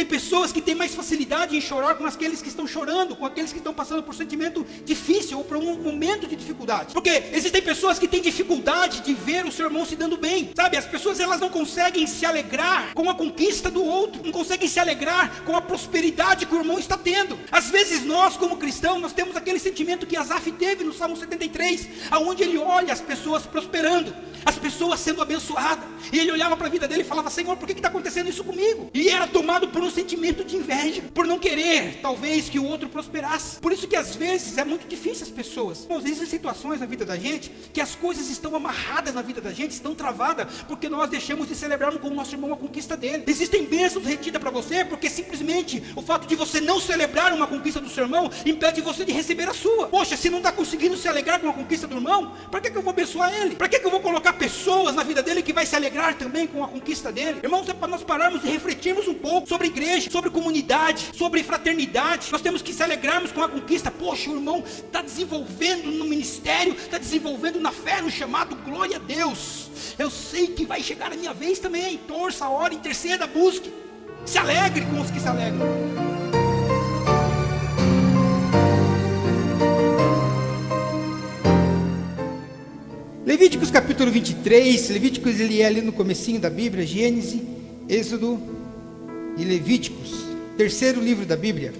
Tem pessoas que têm mais facilidade em chorar com aqueles que estão chorando, com aqueles que estão passando por um sentimento difícil ou por um momento de dificuldade. Porque existem pessoas que têm dificuldade de ver o seu irmão se dando bem, sabe? As pessoas, elas não conseguem se alegrar com a conquista do outro, não conseguem se alegrar com a prosperidade que o irmão está tendo. Às vezes nós, como cristãos, nós temos aquele sentimento que Asaf teve no Salmo 73, aonde ele olha as pessoas prosperando, as pessoas sendo abençoadas, e ele olhava para a vida dele e falava: Senhor, por que está acontecendo isso comigo? E era tomado por um sentimento de inveja, por não querer, talvez, que o outro prosperasse. Por isso que às vezes é muito difícil as pessoas. Às vezes existem situações na vida da gente, que as coisas estão amarradas na vida da gente, estão travadas, porque nós deixamos de celebrarmos com o nosso irmão a conquista dele. Existem bênçãos retidas para você, porque simplesmente o fato de você não celebrar uma conquista do seu irmão, impede você de receber a sua. Poxa, se não está conseguindo se alegrar com a conquista do irmão, para que eu vou abençoar ele? Para que eu vou colocar pessoas na vida dele que vai se alegrar também com a conquista dele? Irmãos, é para nós pararmos e refletirmos um pouco sobre igreja, sobre comunidade, sobre fraternidade. Nós temos que se alegrarmos com a conquista. Poxa, o irmão está desenvolvendo no ministério, está desenvolvendo na fé, no chamado. Glória a Deus. Eu sei que vai chegar a minha vez também. Torça, ore, interceda, busque. Se alegre com os que se alegram. Levíticos capítulo 23, Levíticos ele é ali no comecinho da Bíblia, Gênesis, Êxodo e Levíticos, terceiro livro da Bíblia,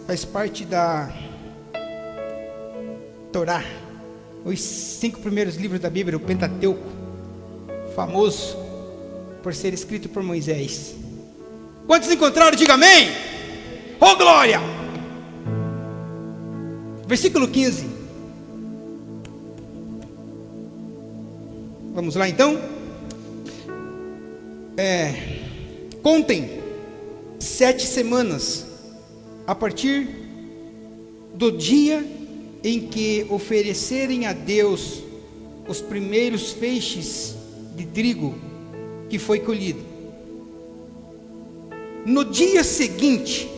faz parte da Torá, os 5 primeiros livros da Bíblia, o Pentateuco, famoso por ser escrito por Moisés. Quantos encontraram? Diga amém! Oh glória! Versículo 15. Vamos lá então. Contem 7 semanas a partir do dia em que oferecerem a Deus os primeiros feixes de trigo que foi colhido. No dia seguinte,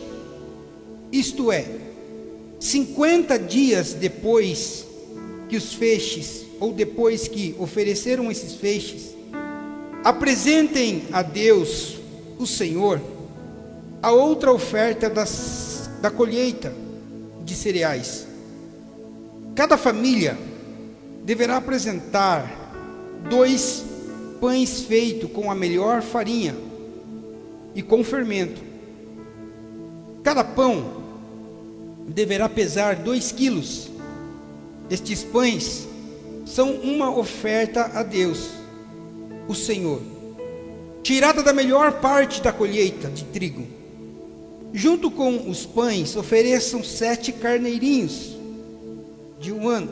isto é, 50 dias depois que os feixes, ou depois que ofereceram esses feixes, apresentem a Deus, o Senhor, a outra oferta da colheita de cereais. Cada família deverá apresentar 2 pães feitos com a melhor farinha e com fermento. Cada pão deverá pesar 2 quilos. Estes pães são uma oferta a Deus, o Senhor, tirada da melhor parte da colheita de trigo. Junto com os pães, ofereçam 7 carneirinhos de 1 ano,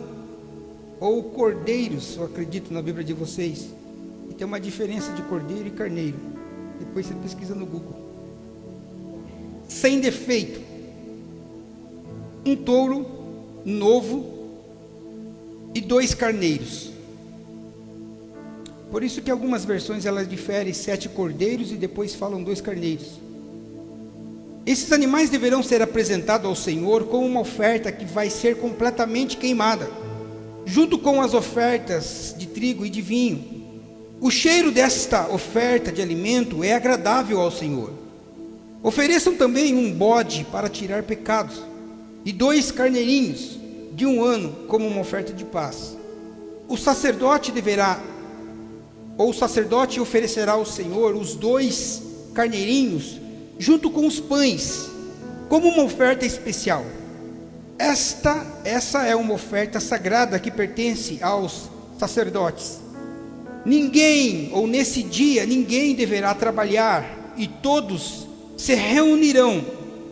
ou cordeiros, eu acredito na Bíblia de vocês. E tem uma diferença de cordeiro e carneiro. Depois você pesquisa no Google. Sem defeito. Um touro novo e 2 carneiros. Por isso que algumas versões elas diferem 7 cordeiros e depois falam 2 carneiros. Esses animais deverão ser apresentados ao Senhor como uma oferta que vai ser completamente queimada, junto com as ofertas de trigo e de vinho. O cheiro desta oferta de alimento é agradável ao Senhor. Ofereçam também um bode para tirar pecados, e 2 carneirinhos de 1 ano como uma oferta de paz. O sacerdote oferecerá ao Senhor os 2 carneirinhos junto com os pães, como uma oferta especial. Essa é uma oferta sagrada que pertence aos sacerdotes. Nesse dia, ninguém deverá trabalhar, e todos se reunirão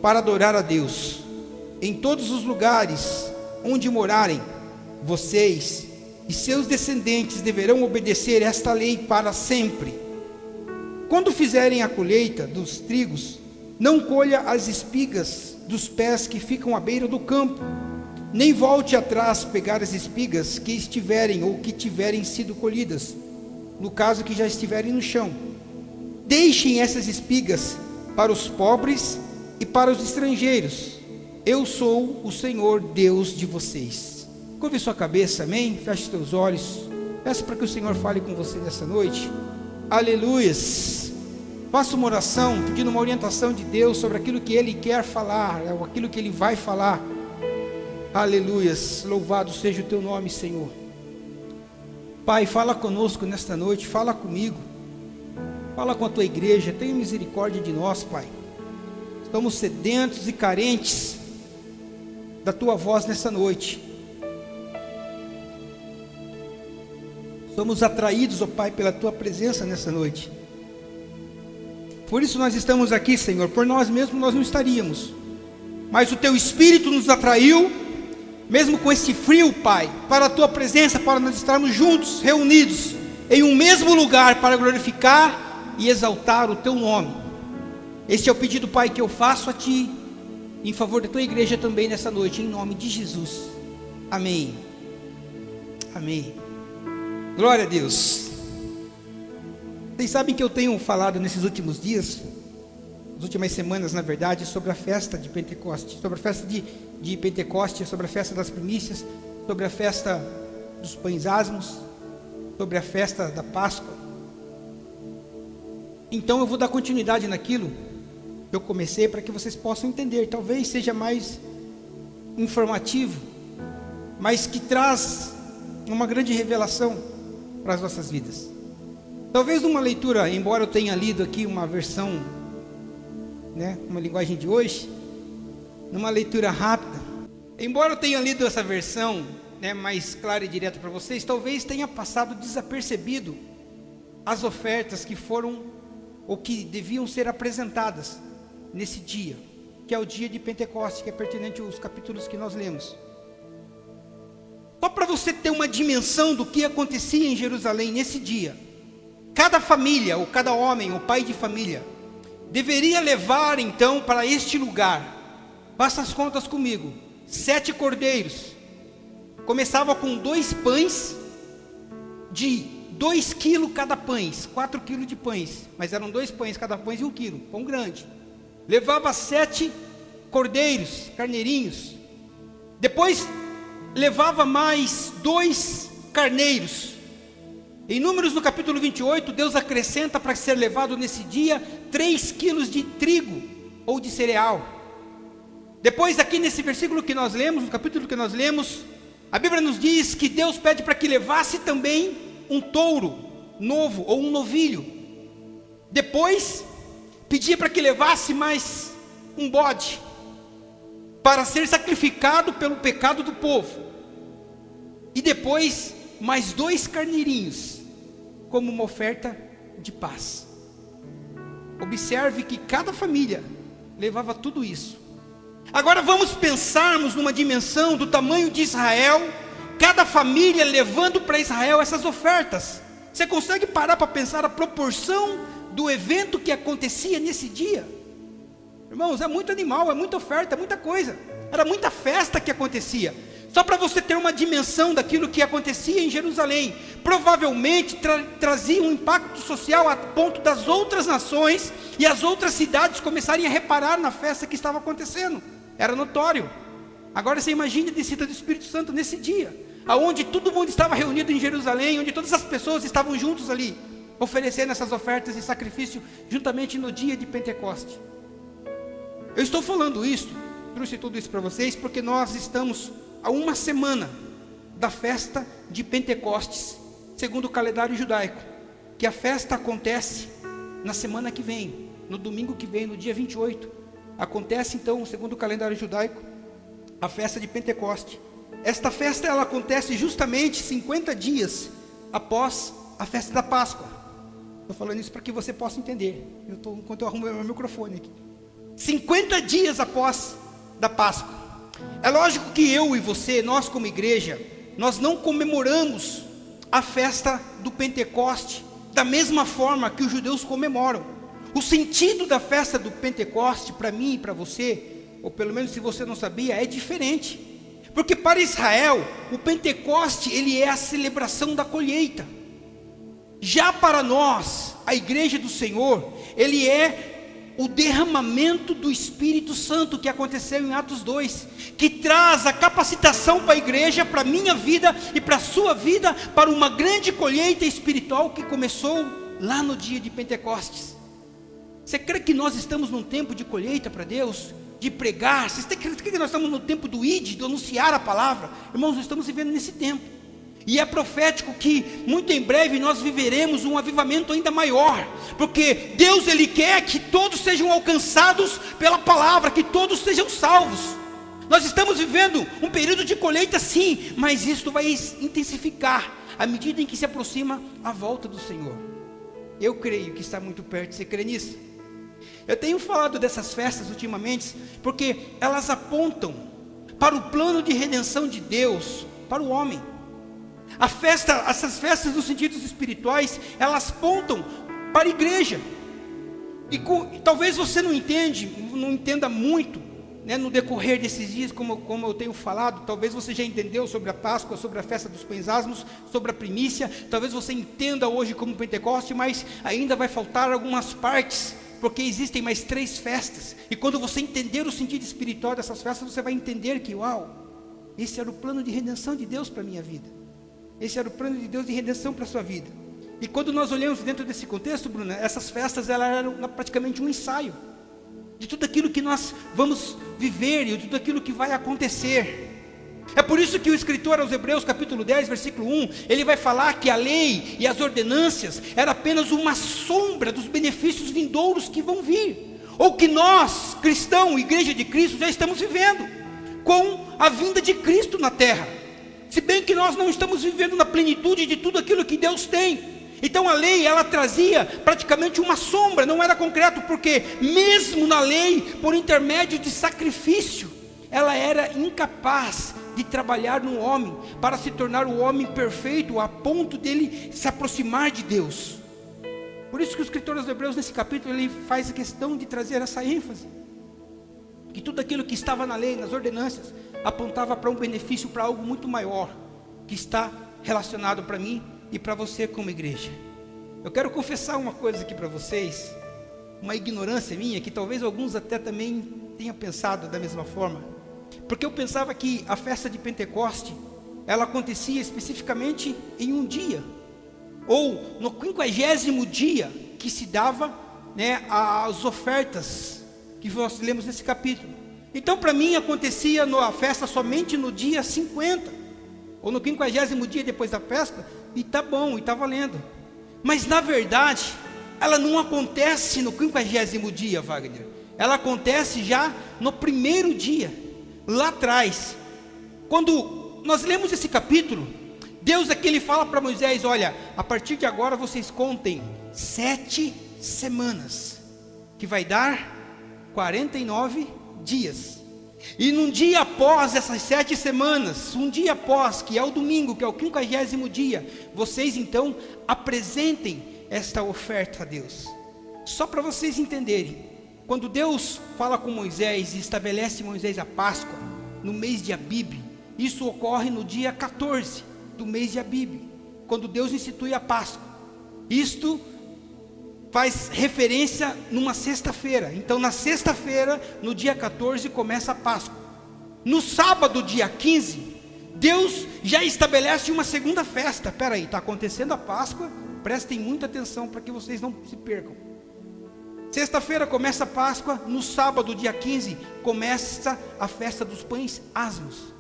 para adorar a Deus. Em todos os lugares onde morarem, vocês e seus descendentes deverão obedecer esta lei para sempre. Quando fizerem a colheita dos trigos, não colha as espigas dos pés que ficam à beira do campo, nem volte atrás pegar as espigas que estiverem ou que tiverem sido colhidas, no caso que já estiverem no chão. Deixem essas espigas para os pobres e para os estrangeiros. Eu sou o Senhor Deus de vocês. Curve sua cabeça, amém? Feche seus olhos. Peço para que o Senhor fale com você nessa noite. Aleluias. faça uma oração, pedindo uma orientação de Deus sobre aquilo que Ele quer falar, ou aquilo que Ele vai falar. Aleluias, louvado seja o Teu nome, Senhor. Pai, fala conosco nesta noite, fala comigo, fala com a Tua igreja, tenha misericórdia de nós, Pai. Estamos sedentos e carentes da Tua voz nessa noite. Somos atraídos, ó Pai, pela Tua presença nessa noite. Por isso nós estamos aqui, Senhor. Por nós mesmos nós não estaríamos, mas o Teu Espírito nos atraiu, mesmo com esse frio, Pai, para a Tua presença, para nós estarmos juntos, reunidos em um mesmo lugar, para glorificar e exaltar o Teu nome. Este é o pedido, Pai, que eu faço a Ti, em favor da Tua igreja também nessa noite, em nome de Jesus. Amém. Amém. Glória a Deus. Vocês sabem que eu tenho falado nesses últimos dias, nas últimas semanas, na verdade, sobre a festa de Pentecostes, sobre a festa de Pentecostes, sobre a festa das primícias, sobre a festa dos pães asmos, sobre a festa da Páscoa. Então eu vou dar continuidade naquilo que eu comecei, para que vocês possam entender. Talvez seja mais informativo, mas que traz uma grande revelação para as nossas vidas. Talvez uma leitura, embora eu tenha lido aqui uma versão, uma linguagem de hoje, numa leitura rápida, embora eu tenha lido essa versão, mais clara e direta para vocês, talvez tenha passado desapercebido as ofertas que foram, ou que deviam ser apresentadas nesse dia, que é o dia de Pentecostes, que é pertinente aos capítulos que nós lemos. Só para você ter uma dimensão do que acontecia em Jerusalém nesse dia, cada família, ou cada homem, ou pai de família, deveria levar então para este lugar, faça as contas comigo, 7 cordeiros, começava com 2 pães, de 2 quilos cada pães, 4 quilos de pães, mas eram 2 pães cada pães e 1 quilo, pão grande, levava 7 cordeiros, carneirinhos, depois levava mais 2 carneiros. Em Números, no capítulo 28, Deus acrescenta para ser levado nesse dia 3 quilos de trigo ou de cereal. Depois aqui nesse versículo que nós lemos, no capítulo que nós lemos, a Bíblia nos diz que Deus pede para que levasse também um touro novo ou um novilho. Depois pedia para que levasse mais um bode para ser sacrificado pelo pecado do povo. E depois mais 2 carneirinhos como uma oferta de paz. Observe que cada família levava tudo isso. Agora vamos pensarmos numa dimensão do tamanho de Israel, cada família levando para Israel essas ofertas. Você consegue parar para pensar a proporção do evento que acontecia nesse dia? Irmãos, é muito animal, é muita oferta, é muita coisa. Era muita festa que acontecia. Só para você ter uma dimensão daquilo que acontecia em Jerusalém, provavelmente trazia um impacto social a ponto das outras nações e as outras cidades começarem a reparar na festa que estava acontecendo. Era notório. Agora você imagine a descida do Espírito Santo nesse dia, aonde todo mundo estava reunido em Jerusalém, onde todas as pessoas estavam juntos ali, oferecendo essas ofertas de sacrifício, juntamente no dia de Pentecostes. Eu estou falando isso, trouxe tudo isso para vocês, porque nós estamos a uma semana da festa de Pentecostes, segundo o calendário judaico, que a festa acontece na semana que vem, no domingo que vem, no dia 28, acontece então, segundo o calendário judaico, a festa de Pentecostes. Esta festa ela acontece justamente 50 dias após a festa da Páscoa. Estou falando isso para que você possa entender, enquanto eu arrumo meu microfone aqui. 50 dias após da Páscoa. É lógico que eu e você, nós como igreja, nós não comemoramos a festa do Pentecoste da mesma forma que os judeus comemoram. O sentido da festa do Pentecoste, para mim e para você, ou pelo menos se você não sabia, é diferente. Porque para Israel, o Pentecoste, ele é a celebração da colheita. Já para nós, a igreja do Senhor, ele é o derramamento do Espírito Santo que aconteceu em Atos 2, que traz a capacitação para a igreja, para a minha vida e para a sua vida, para uma grande colheita espiritual que começou lá no dia de Pentecostes. Você crê que nós estamos num tempo de colheita para Deus? De pregar? Você crê que nós estamos no tempo do id, de anunciar a palavra? Irmãos, nós estamos vivendo nesse tempo. E é profético que muito em breve nós viveremos um avivamento ainda maior. Porque Deus, Ele quer que todos sejam alcançados pela palavra, que todos sejam salvos. Nós estamos vivendo um período de colheita, sim, mas isso vai intensificar à medida em que se aproxima a volta do Senhor. Eu creio que está muito perto. Você crê nisso? Eu tenho falado dessas festas ultimamente, porque elas apontam para o plano de redenção de Deus para o homem. Essas festas nos sentidos espirituais, elas apontam para a igreja. E talvez você não entenda muito, né, no decorrer desses dias, como eu tenho falado. Talvez você já entendeu sobre a Páscoa, sobre a festa dos pães asmos, sobre a primícia. Talvez você entenda hoje como Pentecoste, mas ainda vai faltar algumas partes, porque existem mais 3 festas. E quando você entender o sentido espiritual dessas festas, você vai entender que, uau, esse era o plano de redenção de Deus para a minha vida. Esse era o plano de Deus de redenção para a sua vida. E quando nós olhamos dentro desse contexto, Bruna, essas festas elas eram praticamente um ensaio de tudo aquilo que nós vamos viver e de tudo aquilo que vai acontecer. É por isso que o escritor aos Hebreus, capítulo 10, versículo 1, ele vai falar que a lei e as ordenâncias era apenas uma sombra dos benefícios vindouros que vão vir, ou que nós, cristãos, igreja de Cristo, já estamos vivendo com a vinda de Cristo na terra. Se bem que nós não estamos vivendo na plenitude de tudo aquilo que Deus tem. Então a lei, ela trazia praticamente uma sombra, não era concreto, porque mesmo na lei, por intermédio de sacrifício, ela era incapaz de trabalhar no homem, para se tornar o homem perfeito, a ponto dele se aproximar de Deus. Por isso que o escritor aos Hebreus, nesse capítulo, ele faz a questão de trazer essa ênfase, que tudo aquilo que estava na lei, nas ordenâncias, apontava para um benefício, para algo muito maior, que está relacionado para mim e para você como igreja. Eu quero confessar uma coisa aqui para vocês, uma ignorância minha, que talvez alguns até também tenham pensado da mesma forma, porque eu pensava que a festa de Pentecoste, ela acontecia especificamente em um dia, ou no 50º dia, que se dava, né, as ofertas, que nós lemos nesse capítulo. Então para mim acontecia a festa somente no dia 50, ou no 50º dia depois da festa, e tá bom, e tá valendo. Mas na verdade, ela não acontece no 50º dia, Wagner. Ela acontece já no primeiro dia, lá atrás. Quando nós lemos esse capítulo, Deus aqui ele fala para Moisés: olha, a partir de agora vocês contem 7 semanas, que vai dar 49 dias. E num dia após essas 7 semanas, um dia após, que é o domingo, que é o 50º dia, vocês então apresentem esta oferta a Deus. Só para vocês entenderem, quando Deus fala com Moisés e estabelece Moisés a Páscoa, no mês de Abib, isso ocorre no dia 14 do mês de Abib, quando Deus institui a Páscoa. Isto faz referência numa sexta-feira. Então na sexta-feira, no dia 14, começa a Páscoa. No sábado, dia 15, Deus já estabelece uma segunda festa. Espera aí, está acontecendo a Páscoa, prestem muita atenção para que vocês não se percam. Sexta-feira começa a Páscoa, no sábado, dia 15, começa a festa dos pães asmos.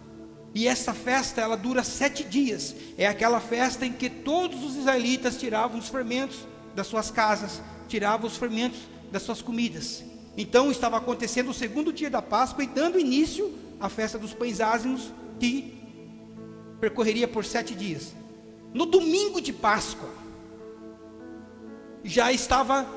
E essa festa, ela dura 7 dias. É aquela festa em que todos os israelitas tiravam os fermentos das suas casas, tiravam os fermentos das suas comidas. Então estava acontecendo o segundo dia da Páscoa e dando início à festa dos pães asmos, que percorreria por 7 dias. No domingo de Páscoa, já estava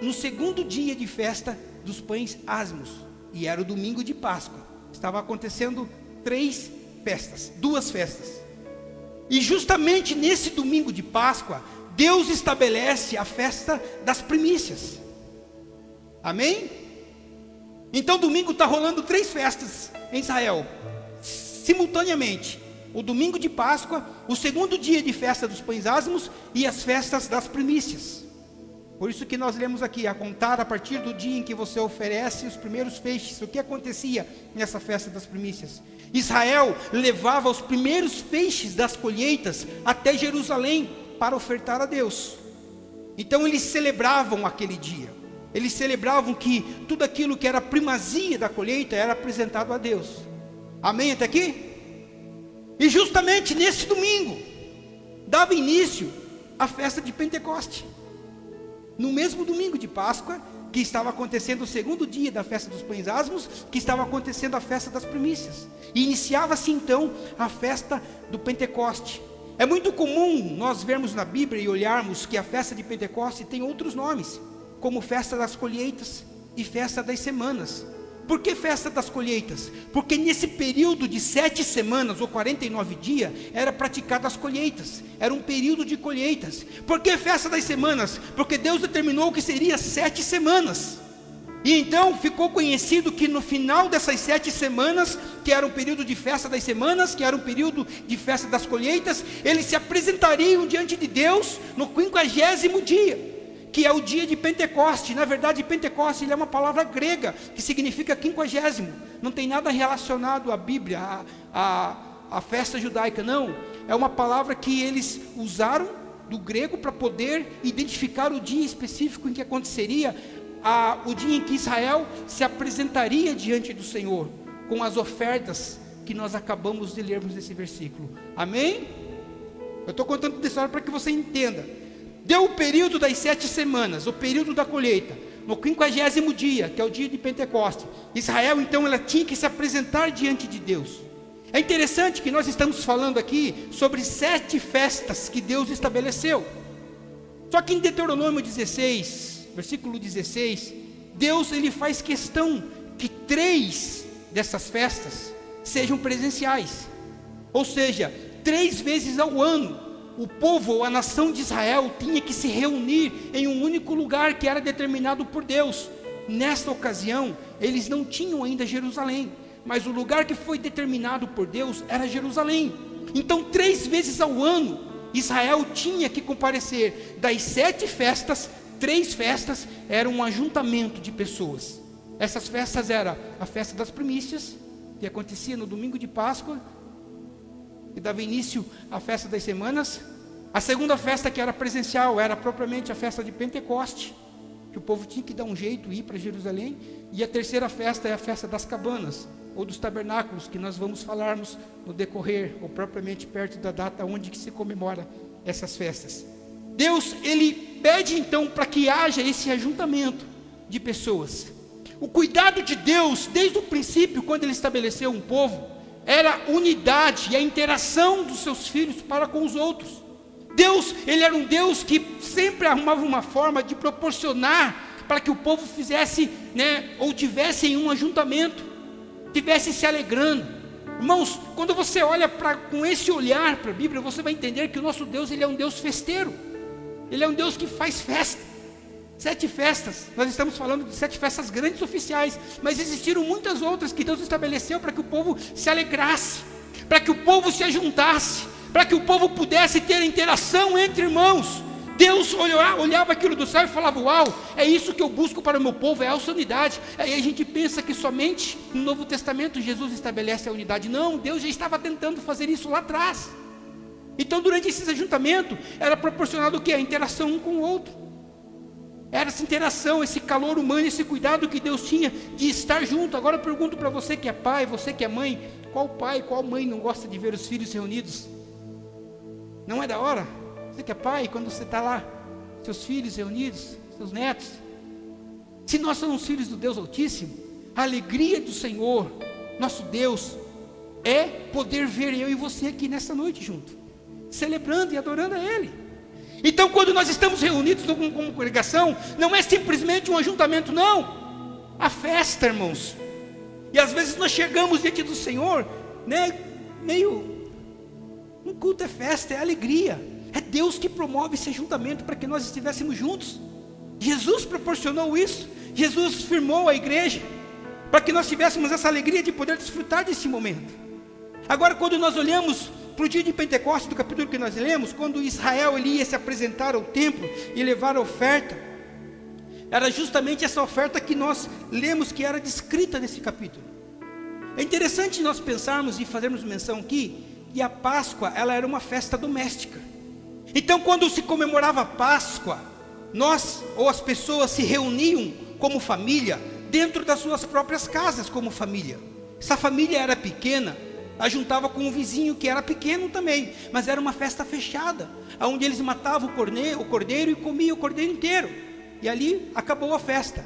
no segundo dia de festa dos pães asmos, e era o domingo de Páscoa. Estava acontecendo 2 festas. E justamente nesse domingo de Páscoa, Deus estabelece a festa das primícias. Amém? Então domingo está rolando 3 festas em Israel, simultaneamente. O domingo de Páscoa, o segundo dia de festa dos pães asmos e as festas das primícias. Por isso que nós lemos aqui, a contar a partir do dia em que você oferece os primeiros feixes. O que acontecia nessa festa das primícias? Israel levava os primeiros feixes das colheitas até Jerusalém para ofertar a Deus. Então eles celebravam aquele dia. Eles celebravam que tudo aquilo que era primazia da colheita era apresentado a Deus. Amém até aqui? E justamente nesse domingo dava início a festa de Pentecoste. No mesmo domingo de Páscoa, que estava acontecendo o segundo dia da festa dos pães asmos, que estava acontecendo a festa das primícias. E iniciava-se então a festa do Pentecoste. É muito comum nós vermos na Bíblia e olharmos que a festa de Pentecoste tem outros nomes, como festa das colheitas e festa das semanas. Por que festa das colheitas? Porque nesse período de 7 semanas ou 49 dias, era praticada as colheitas, era um período de colheitas. Por que festa das semanas? Porque Deus determinou que seria 7 semanas, e então ficou conhecido que no final dessas 7 semanas, que era um período de festa das semanas, que era um período de festa das colheitas, eles se apresentariam diante de Deus no 50º dia, que é o dia de Pentecoste. Na verdade, Pentecoste é uma palavra grega, que significa 50º, não tem nada relacionado à Bíblia, à festa judaica, não, é uma palavra que eles usaram do grego para poder identificar o dia específico em que aconteceria, o dia em que Israel se apresentaria diante do Senhor, com as ofertas que nós acabamos de lermos nesse versículo, amém? Eu estou contando essa história para que você entenda. Deu o período das 7 semanas, o período da colheita, no 50º dia, que é o dia de Pentecoste, Israel então ela tinha que se apresentar diante de Deus. É interessante que nós estamos falando aqui sobre 7 festas que Deus estabeleceu. Só que em Deuteronômio 16, versículo 16, Deus ele faz questão que 3 dessas festas sejam presenciais. Ou seja, 3 vezes ao ano, o povo ou a nação de Israel tinha que se reunir em um único lugar que era determinado por Deus. Nesta ocasião, eles não tinham ainda Jerusalém, mas o lugar que foi determinado por Deus era Jerusalém. Então 3 vezes ao ano, Israel tinha que comparecer. Das 7 festas, 3 festas eram um ajuntamento de pessoas. Essas festas eram a festa das primícias, que acontecia no domingo de Páscoa, que dava início à festa das semanas. A segunda festa, que era presencial, era propriamente a festa de Pentecoste, que o povo tinha que dar um jeito e ir para Jerusalém. E a terceira festa é a festa das cabanas, ou dos tabernáculos, que nós vamos falarmos no decorrer, ou propriamente perto da data onde que se comemora essas festas. Deus, ele pede então para que haja esse ajuntamento de pessoas. O cuidado de Deus, desde o princípio, quando ele estabeleceu um povo, era a unidade e a interação dos seus filhos para com os outros. Deus, ele era um Deus que sempre arrumava uma forma de proporcionar para que o povo fizesse, ou tivesse em um ajuntamento, tivesse se alegrando. Irmãos, quando você olha com esse olhar para a Bíblia, você vai entender que o nosso Deus, ele é um Deus festeiro. Ele é um Deus que faz festa. 7 festas, nós estamos falando de 7 festas grandes oficiais, mas existiram muitas outras que Deus estabeleceu para que o povo se alegrasse, para que o povo se ajuntasse, para que o povo pudesse ter interação entre irmãos. Deus olhava aquilo do céu e falava: uau, é isso que eu busco para o meu povo, é a unidade. Aí a gente pensa que somente no Novo Testamento Jesus estabelece a unidade. Não, Deus já estava tentando fazer isso lá atrás. Então durante esse ajuntamento era proporcionado o quê? A interação um com o outro. Era essa interação, esse calor humano, esse cuidado que Deus tinha de estar junto. Agora eu pergunto para você que é pai, você que é mãe: qual pai, qual mãe não gosta de ver os filhos reunidos? Não é da hora? Você que é pai, quando você está lá, seus filhos reunidos, seus netos. Se nós somos filhos do Deus Altíssimo, a alegria do Senhor, nosso Deus, é poder ver eu e você aqui nessa noite junto, celebrando e adorando a Ele. Então quando nós estamos reunidos como congregação, não é simplesmente um ajuntamento, não. A festa, irmãos. E às vezes nós chegamos diante do Senhor, meio, um culto é festa, é alegria. É Deus que promove esse ajuntamento para que nós estivéssemos juntos. Jesus proporcionou isso. Jesus firmou a igreja para que nós tivéssemos essa alegria de poder desfrutar desse momento. Agora quando nós olhamos para o dia de Pentecostes, do capítulo que nós lemos, quando Israel ele ia se apresentar ao templo e levar a oferta, era justamente essa oferta que nós lemos que era descrita nesse capítulo. É interessante nós pensarmos e fazermos menção aqui que a Páscoa ela era uma festa doméstica. Então quando se comemorava a Páscoa, nós ou as pessoas se reuniam como família dentro das suas próprias casas como família. Se a família era pequena, a juntava com um vizinho que era pequeno também, mas era uma festa fechada, onde eles matavam o cordeiro e comiam o cordeiro inteiro, e ali acabou a festa.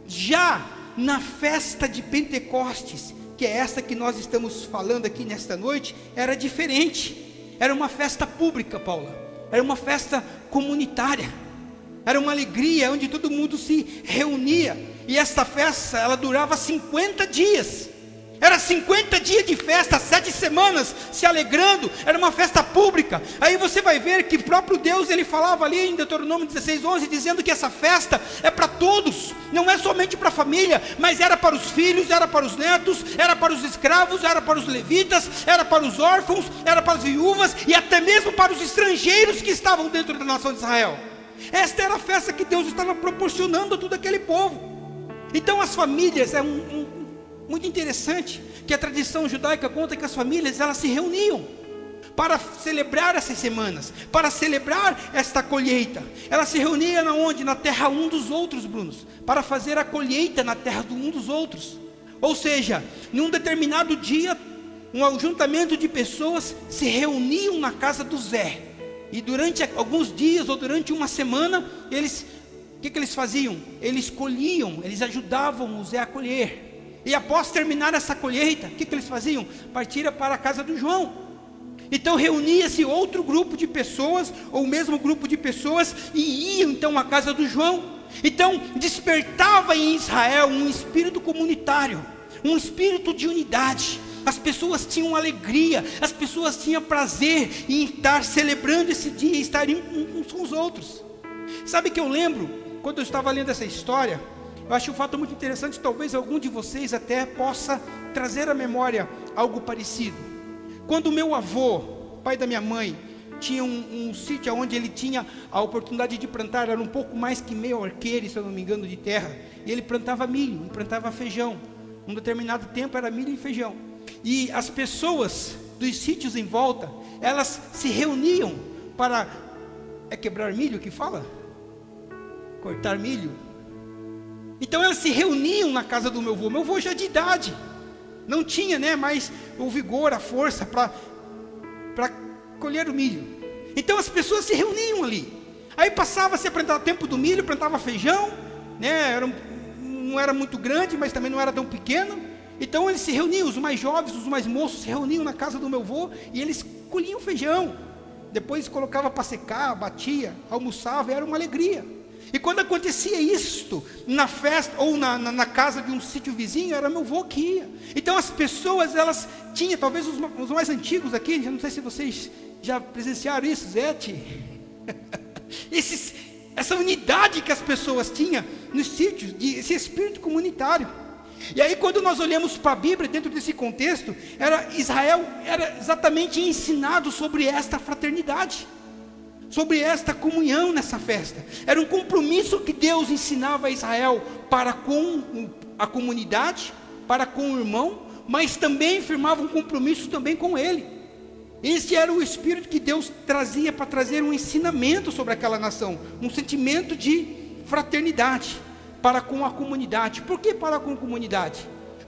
Já na festa de Pentecostes, que é esta que nós estamos falando aqui nesta noite, era diferente. Era uma festa pública, Paula, era uma festa comunitária, era uma alegria onde todo mundo se reunia, e esta festa, ela durava 50 dias, era 50 dias de festa, 7 semanas se alegrando, era uma festa pública. Aí você vai ver que o próprio Deus, ele falava ali em Deuteronômio 16:11, dizendo que essa festa é para todos, não é somente para a família, mas era para os filhos, era para os netos, era para os escravos, era para os levitas, era para os órfãos, era para as viúvas, e até mesmo para os estrangeiros que estavam dentro da nação de Israel. Esta era a festa que Deus estava proporcionando a todo aquele povo. Então as famílias, muito interessante que a tradição judaica conta que as famílias, elas se reuniam para celebrar essas semanas, para celebrar esta colheita. Elas se reuniam onde? Na terra um dos outros, Brunos, para fazer a colheita na terra do um dos outros. Ou seja, num determinado dia, um ajuntamento de pessoas se reuniam na casa do Zé, e durante alguns dias ou durante uma semana, o que eles faziam? Eles colhiam, eles ajudavam o Zé a colher. E após terminar essa colheita, o que eles faziam? Partiram para a casa do João. Então reunia-se outro grupo de pessoas, ou o mesmo grupo de pessoas, e iam então à casa do João. Então despertava em Israel um espírito comunitário, um espírito de unidade. As pessoas tinham alegria, as pessoas tinham prazer em estar celebrando esse dia, estarem uns com os outros. Sabe que eu lembro, quando eu estava lendo essa história, eu acho um fato muito interessante, talvez algum de vocês até possa trazer à memória algo parecido. Quando meu avô, pai da minha mãe, tinha um sítio onde ele tinha a oportunidade de plantar, era um pouco mais que meio arqueiro, se eu não me engano, de terra, e ele plantava milho, e plantava feijão. Um determinado tempo era milho e feijão, e as pessoas dos sítios em volta, elas se reuniam para, quebrar milho que fala? Cortar milho. Então elas se reuniam na casa do meu avô já de idade, não tinha mais o vigor, a força para colher o milho. Então as pessoas se reuniam ali, aí passava-se a plantar o tempo do milho, plantava feijão, não era muito grande, mas também não era tão pequeno. Então eles se reuniam, os mais jovens, os mais moços se reuniam na casa do meu avô, e eles colhiam feijão, depois colocava para secar, batia, almoçava, era uma alegria. E quando acontecia isto na festa ou na casa de um sítio vizinho, era meu avô que ia. Então as pessoas, elas tinham, talvez os mais antigos aqui, não sei se vocês já presenciaram isso, Zete, essa unidade que as pessoas tinham nos sítios, esse espírito comunitário. E aí quando nós olhamos para a Bíblia, dentro desse contexto, Israel era exatamente ensinado sobre esta fraternidade, sobre esta comunhão nessa festa. Era um compromisso que Deus ensinava a Israel para com a comunidade, para com o irmão, mas também firmava um compromisso também com ele. Esse era o espírito que Deus trazia para trazer um ensinamento sobre aquela nação, um sentimento de fraternidade para com a comunidade. Por que para com a comunidade?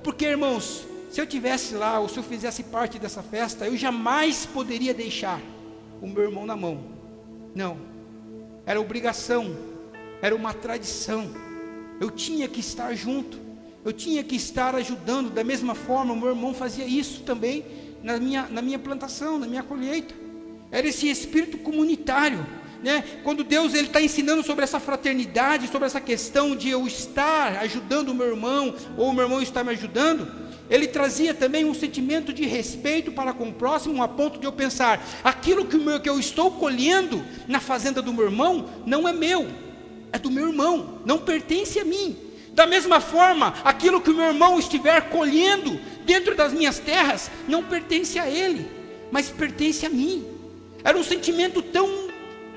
Porque, irmãos, se eu estivesse lá, ou se eu fizesse parte dessa festa, eu jamais poderia deixar o meu irmão na mão. Não, era obrigação, era uma tradição, eu tinha que estar junto, eu tinha que estar ajudando. Da mesma forma, o meu irmão fazia isso também na minha plantação, na minha colheita. Era esse espírito comunitário, Quando Deus está ensinando sobre essa fraternidade, sobre essa questão de eu estar ajudando o meu irmão, ou o meu irmão estar me ajudando, Ele trazia também um sentimento de respeito para com o próximo, a ponto de eu pensar, aquilo que eu estou colhendo na fazenda do meu irmão, não é meu, é do meu irmão, não pertence a mim. Da mesma forma, aquilo que o meu irmão estiver colhendo dentro das minhas terras, não pertence a ele, mas pertence a mim. Era um sentimento tão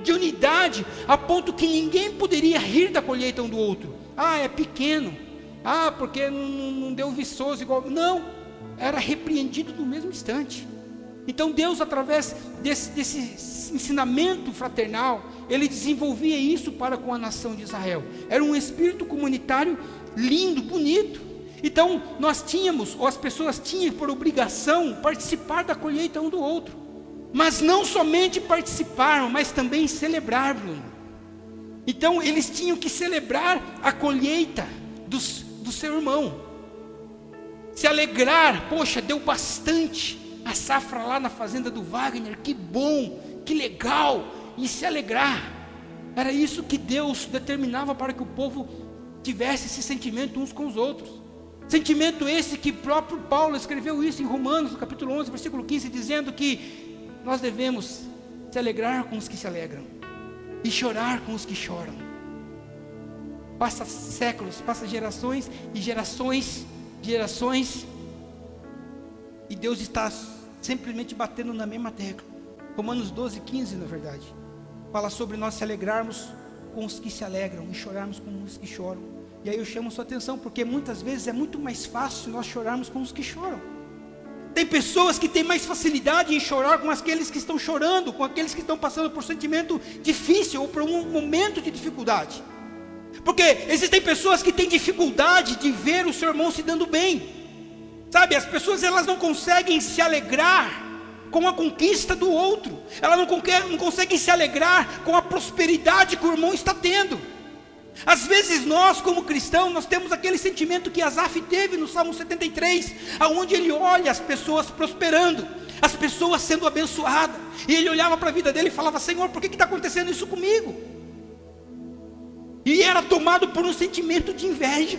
de unidade, a ponto que ninguém poderia rir da colheita um do outro. É pequeno, porque não deu viçoso igual. Não, era repreendido no mesmo instante. Então Deus, através desse ensinamento fraternal, Ele desenvolvia isso para com a nação de Israel. Era um espírito comunitário lindo, bonito. Então nós tínhamos, ou as pessoas tinham por obrigação, participar da colheita um do outro. Mas não somente participaram, mas também celebrar, Bruno. Então eles tinham que celebrar a colheita do seu irmão. Se alegrar, poxa, deu bastante a safra lá na fazenda do Wagner, que bom, que legal, e se alegrar. Era isso que Deus determinava para que o povo tivesse esse sentimento uns com os outros. Sentimento esse que próprio Paulo escreveu isso em Romanos, no capítulo 11, versículo 15, dizendo que nós devemos se alegrar com os que se alegram e chorar com os que choram. Passa séculos, passa gerações e gerações, e Deus está simplesmente batendo na mesma tecla. Romanos 12, 15, na verdade, fala sobre nós se alegrarmos com os que se alegram e chorarmos com os que choram. E aí eu chamo sua atenção, porque muitas vezes é muito mais fácil nós chorarmos com os que choram. Tem pessoas que têm mais facilidade em chorar com aqueles que estão chorando, com aqueles que estão passando por um sentimento difícil ou por um momento de dificuldade. Porque existem pessoas que têm dificuldade de ver o seu irmão se dando bem. Sabe, as pessoas elas não conseguem se alegrar com a conquista do outro. Elas não conseguem se alegrar com a prosperidade que o irmão está tendo. Às vezes nós, como cristãos, nós temos aquele sentimento que Asaf teve no Salmo 73, aonde ele olha as pessoas prosperando, as pessoas sendo abençoadas, e ele olhava para a vida dele e falava: Senhor, por que está acontecendo isso comigo? E era tomado por um sentimento de inveja,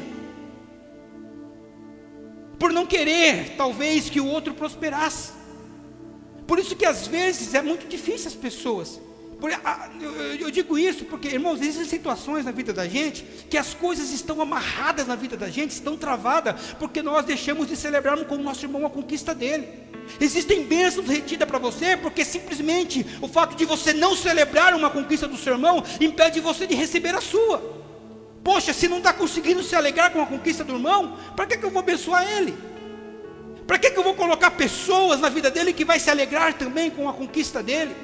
por não querer, talvez, que o outro prosperasse. Por isso que às vezes é muito difícil as pessoas. Eu digo isso porque, irmãos, existem situações na vida da gente que as coisas estão amarradas na vida da gente, estão travadas, porque nós deixamos de celebrarmos com o nosso irmão a conquista dele. Existem bênçãos retidas para você, porque simplesmente o fato de você não celebrar uma conquista do seu irmão impede você de receber a sua. Poxa, se não está conseguindo se alegrar com a conquista do irmão, para que eu vou abençoar ele? Para que eu vou colocar pessoas na vida dele que vai se alegrar também com a conquista dele?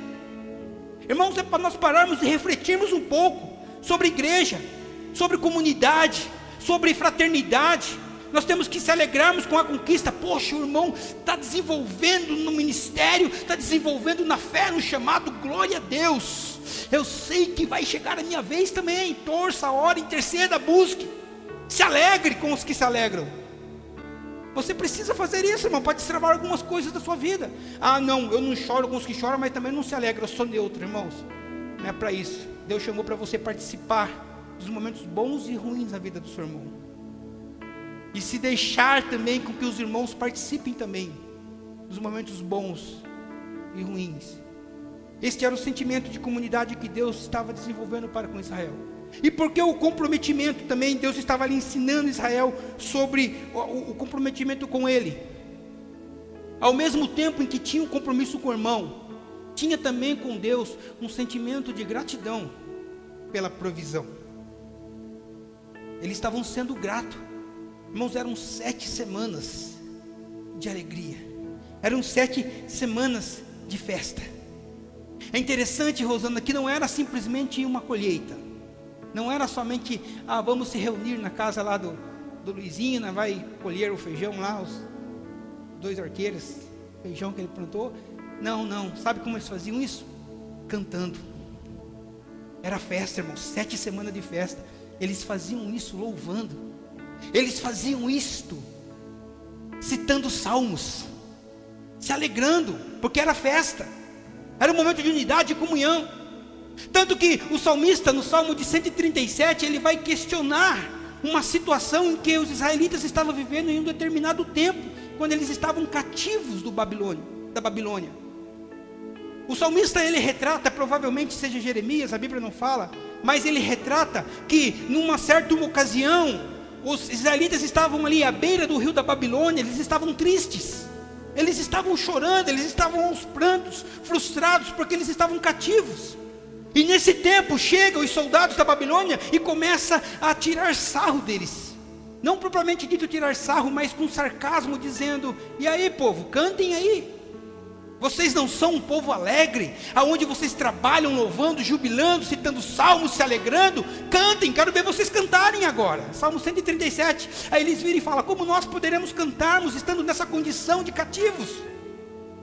Irmãos, é para nós pararmos e refletirmos um pouco sobre igreja, sobre comunidade, sobre fraternidade. Nós temos que se alegrarmos com a conquista. Poxa, o irmão está desenvolvendo no ministério, está desenvolvendo na fé, no chamado, glória a Deus. Eu sei que vai chegar a minha vez também. Torça, ore, interceda, busque. Se alegre com os que se alegram. Você precisa fazer isso, irmão, para destravar algumas coisas da sua vida. Ah, não, eu não choro com os que choram, mas também não se alegra, eu sou neutro, irmãos. Não é para isso. Deus chamou para você participar dos momentos bons e ruins na vida do seu irmão. E se deixar também com que os irmãos participem também dos momentos bons e ruins. Este era o sentimento de comunidade que Deus estava desenvolvendo para com Israel. E porque o comprometimento também, Deus estava ali ensinando Israel sobre o comprometimento com Ele. Ao mesmo tempo em que tinha um compromisso com o irmão, tinha também com Deus um sentimento de gratidão pela provisão. Eles estavam sendo gratos. Irmãos, eram 7 semanas de alegria. Eram 7 semanas de festa. É interessante, Rosana, que não era simplesmente uma colheita. Não era somente, vamos se reunir na casa lá do Luizinho, né, vai colher o feijão lá, os 2 arqueiros, feijão que ele plantou. Não, sabe como eles faziam isso? Cantando. Era festa, irmãos, 7 semanas de festa. Eles faziam isso louvando. Eles faziam isto citando salmos, se alegrando, porque era festa. Era um momento de unidade e comunhão. Tanto que o salmista, no Salmo de 137, ele vai questionar uma situação em que os israelitas estavam vivendo em um determinado tempo, quando eles estavam cativos da Babilônia. O salmista, ele retrata, provavelmente seja Jeremias, a Bíblia não fala, mas ele retrata que numa certa ocasião, os israelitas estavam ali à beira do rio da Babilônia, eles estavam tristes, eles estavam chorando, eles estavam aos prantos, frustrados, porque eles estavam cativos. E nesse tempo chegam os soldados da Babilônia e começa a tirar sarro deles. Não propriamente dito tirar sarro, mas com sarcasmo, dizendo: e aí, povo, cantem aí. Vocês não são um povo alegre, aonde vocês trabalham louvando, jubilando, citando salmos, se alegrando? Cantem, quero ver vocês cantarem agora. Salmo 137. Aí eles viram e falam: como nós poderemos cantarmos estando nessa condição de cativos?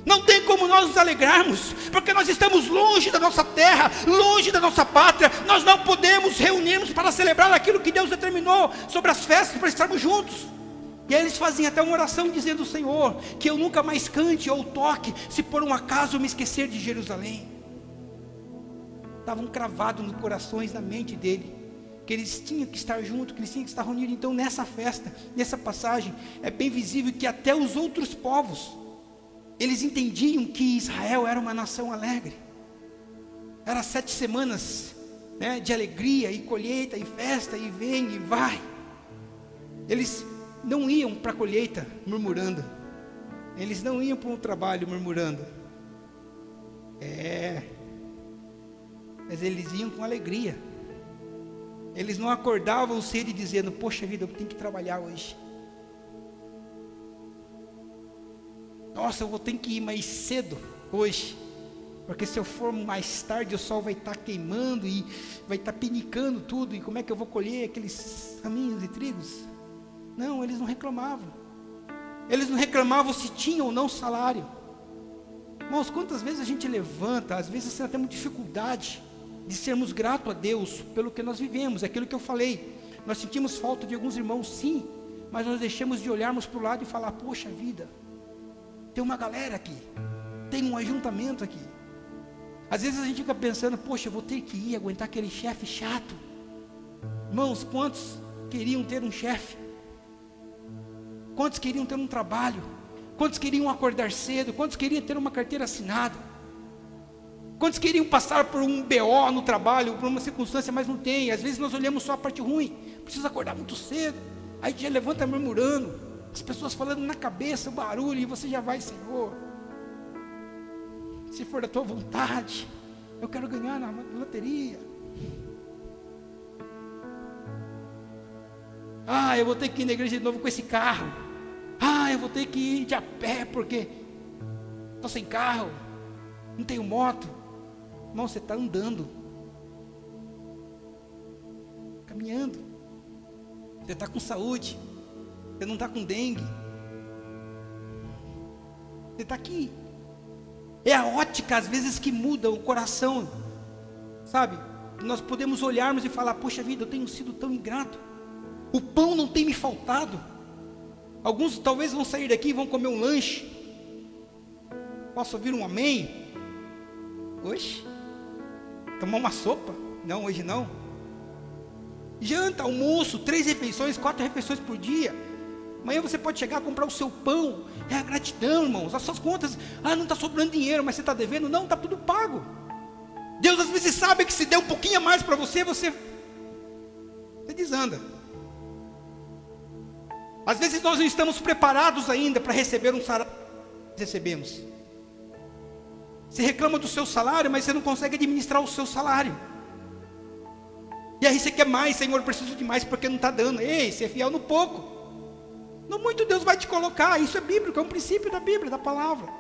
Não tem como nós nos alegrarmos, porque nós estamos longe da nossa terra, longe da nossa pátria. Nós não podemos reunirmos para celebrar aquilo que Deus determinou sobre as festas, para estarmos juntos. E aí eles fazem até uma oração dizendo: Senhor, que eu nunca mais cante ou toque, se por um acaso eu me esquecer de Jerusalém. Estavam cravados nos corações, na mente dele, que eles tinham que estar juntos, que eles tinham que estar reunidos. Então nessa festa, nessa passagem, é bem visível que até os outros povos, eles entendiam que Israel era uma nação alegre. Era 7 semanas, né, de alegria e colheita e festa e vem e vai. Eles não iam para a colheita murmurando. Eles não iam para um trabalho murmurando. Mas eles iam com alegria. Eles não acordavam cedo dizendo: poxa vida, eu tenho que trabalhar hoje. Nossa, eu vou ter que ir mais cedo hoje, porque se eu for mais tarde o sol vai estar queimando e vai estar pinicando tudo, e como é que eu vou colher aqueles raminhos de trigos? Não, eles não reclamavam. Eles não reclamavam se tinham ou não salário. Irmãos, quantas vezes a gente levanta, às vezes nós temos dificuldade de sermos gratos a Deus pelo que nós vivemos. É aquilo que eu falei, nós sentimos falta de alguns irmãos, sim, mas nós deixamos de olharmos para o lado e falar: poxa vida, tem uma galera aqui, tem um ajuntamento aqui. Às vezes a gente fica pensando: poxa, eu vou ter que ir aguentar aquele chefe chato. Irmãos, quantos queriam ter um chefe? Quantos queriam ter um trabalho? Quantos queriam acordar cedo? Quantos queriam ter uma carteira assinada? Quantos queriam passar por um BO no trabalho, por uma circunstância, mas não tem? Às vezes nós olhamos só a parte ruim. Precisa acordar muito cedo, aí já levanta murmurando, as pessoas falando na cabeça, o barulho, e você já vai: Senhor, se for da tua vontade, eu quero ganhar na loteria. Eu vou ter que ir na igreja de novo com esse carro. Eu vou ter que ir de a pé porque estou sem carro, não tenho moto. Irmão, você está andando, caminhando. Você está com saúde, você não está com dengue. Você está aqui. É a ótica às vezes que muda o coração, sabe? Nós podemos olharmos e falar: poxa vida, eu tenho sido tão ingrato, o pão não tem me faltado. Alguns talvez vão sair daqui e vão comer um lanche. Posso ouvir um amém? Hoje? Tomar uma sopa? Não, hoje não. Janta, almoço, 3 refeições, 4 refeições por dia. Amanhã você pode chegar a comprar o seu pão. É a gratidão, irmãos. As suas contas: não está sobrando dinheiro, mas você está devendo. Não, está tudo pago. Deus às vezes sabe que se der um pouquinho a mais para você, você desanda. Às vezes nós não estamos preparados ainda para receber um salário que recebemos. Você reclama do seu salário, mas você não consegue administrar o seu salário. E aí você quer mais: Senhor, eu preciso de mais porque não está dando. Ei, você é fiel no pouco. No muito Deus vai te colocar. Isso é bíblico, é um princípio da Bíblia, da palavra.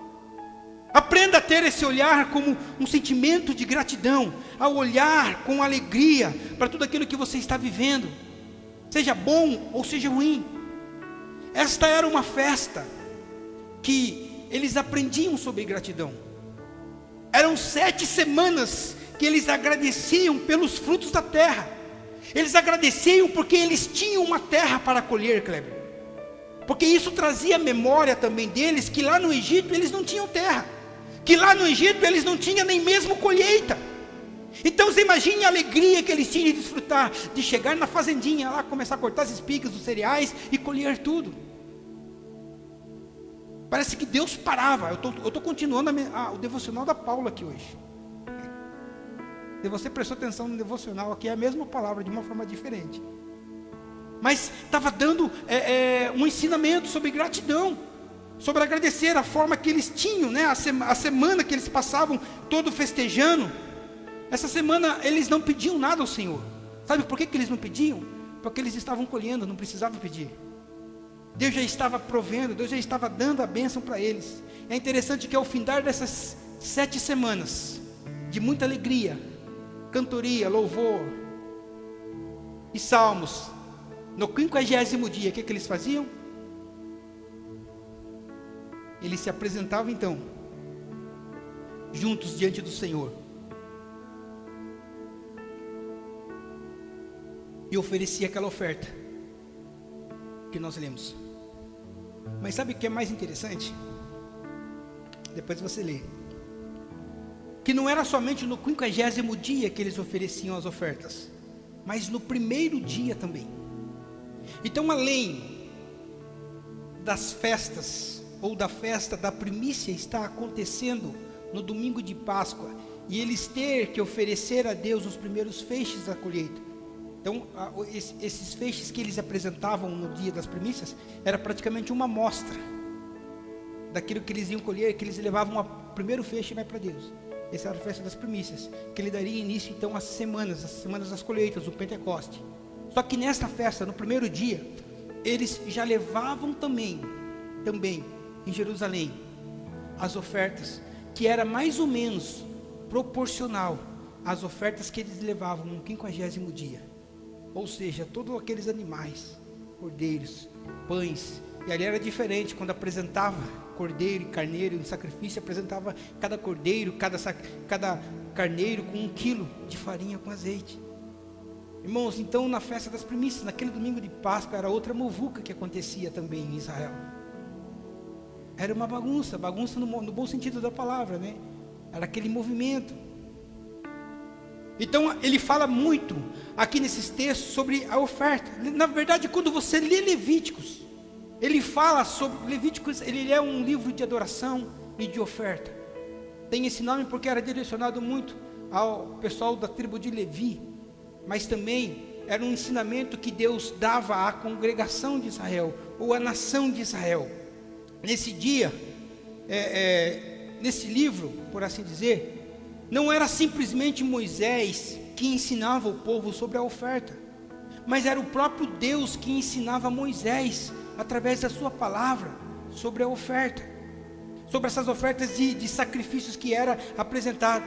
Aprenda a ter esse olhar como um sentimento de gratidão, a olhar com alegria para tudo aquilo que você está vivendo, seja bom ou seja ruim. Esta era uma festa que eles aprendiam sobre gratidão. Eram 7 semanas que eles agradeciam pelos frutos da terra. Eles agradeciam porque eles tinham uma terra para colher, Kleber. Porque isso trazia memória também deles, que lá no Egito eles não tinham terra, que lá no Egito eles não tinham nem mesmo colheita. Então você imagine a alegria que eles tinham de desfrutar, de chegar na fazendinha lá, começar a cortar as espigas dos cereais e colher tudo. Parece que Deus parava. Eu estou continuando o devocional da Paula aqui hoje. Se você prestou atenção no devocional aqui, é a mesma palavra de uma forma diferente. Mas estava dando um ensinamento sobre gratidão, sobre agradecer, a forma que eles tinham, né? A semana que eles passavam todo festejando. Essa semana eles não pediam nada ao Senhor. Sabe por que eles não pediam? Porque eles estavam colhendo, não precisavam pedir. Deus já estava provendo, Deus já estava dando a bênção para eles. É interessante que ao findar dessas 7 semanas, de muita alegria, cantoria, louvor e salmos, no 50º dia, o que eles faziam? Eles se apresentavam então, juntos diante do Senhor, e oferecia aquela oferta que nós lemos. Mas sabe o que é mais interessante? Depois você lê. Que não era somente no 50º dia que eles ofereciam as ofertas, mas no primeiro dia também. Então, além das festas, ou da festa da primícia está acontecendo no domingo de Páscoa, e eles ter que oferecer a Deus os primeiros feixes da colheita. Então, esses feixes que eles apresentavam no dia das primícias, era praticamente uma amostra daquilo que eles iam colher, que eles levavam o primeiro feixe e vai para Deus. Essa era a festa das primícias, que ele daria início então às semanas das colheitas, o Pentecoste. Só que nesta festa, no primeiro dia, eles já levavam também em Jerusalém, as ofertas, que era mais ou menos proporcional às ofertas que eles levavam no 50º dia. Ou seja, todos aqueles animais, cordeiros, pães, e ali era diferente, quando apresentava cordeiro e carneiro em sacrifício, apresentava cada cordeiro, cada carneiro com 1 quilo de farinha com azeite. Irmãos, então na festa das primícias, naquele domingo de Páscoa, era outra muvuca que acontecia também em Israel. Era uma bagunça no bom sentido da palavra, né? Era aquele movimento. Então ele fala muito aqui nesses textos sobre a oferta. Na verdade, quando você lê Levíticos, ele fala sobre Levíticos, ele é um livro de adoração e de oferta. Tem esse nome porque era direcionado muito ao pessoal da tribo de Levi, mas também era um ensinamento que Deus dava à congregação de Israel, ou à nação de Israel. Nesse dia, nesse livro, por assim dizer, não era simplesmente Moisés que ensinava o povo sobre a oferta, mas era o próprio Deus que ensinava Moisés, através da sua palavra, sobre a oferta, sobre essas ofertas de sacrifícios que era apresentado.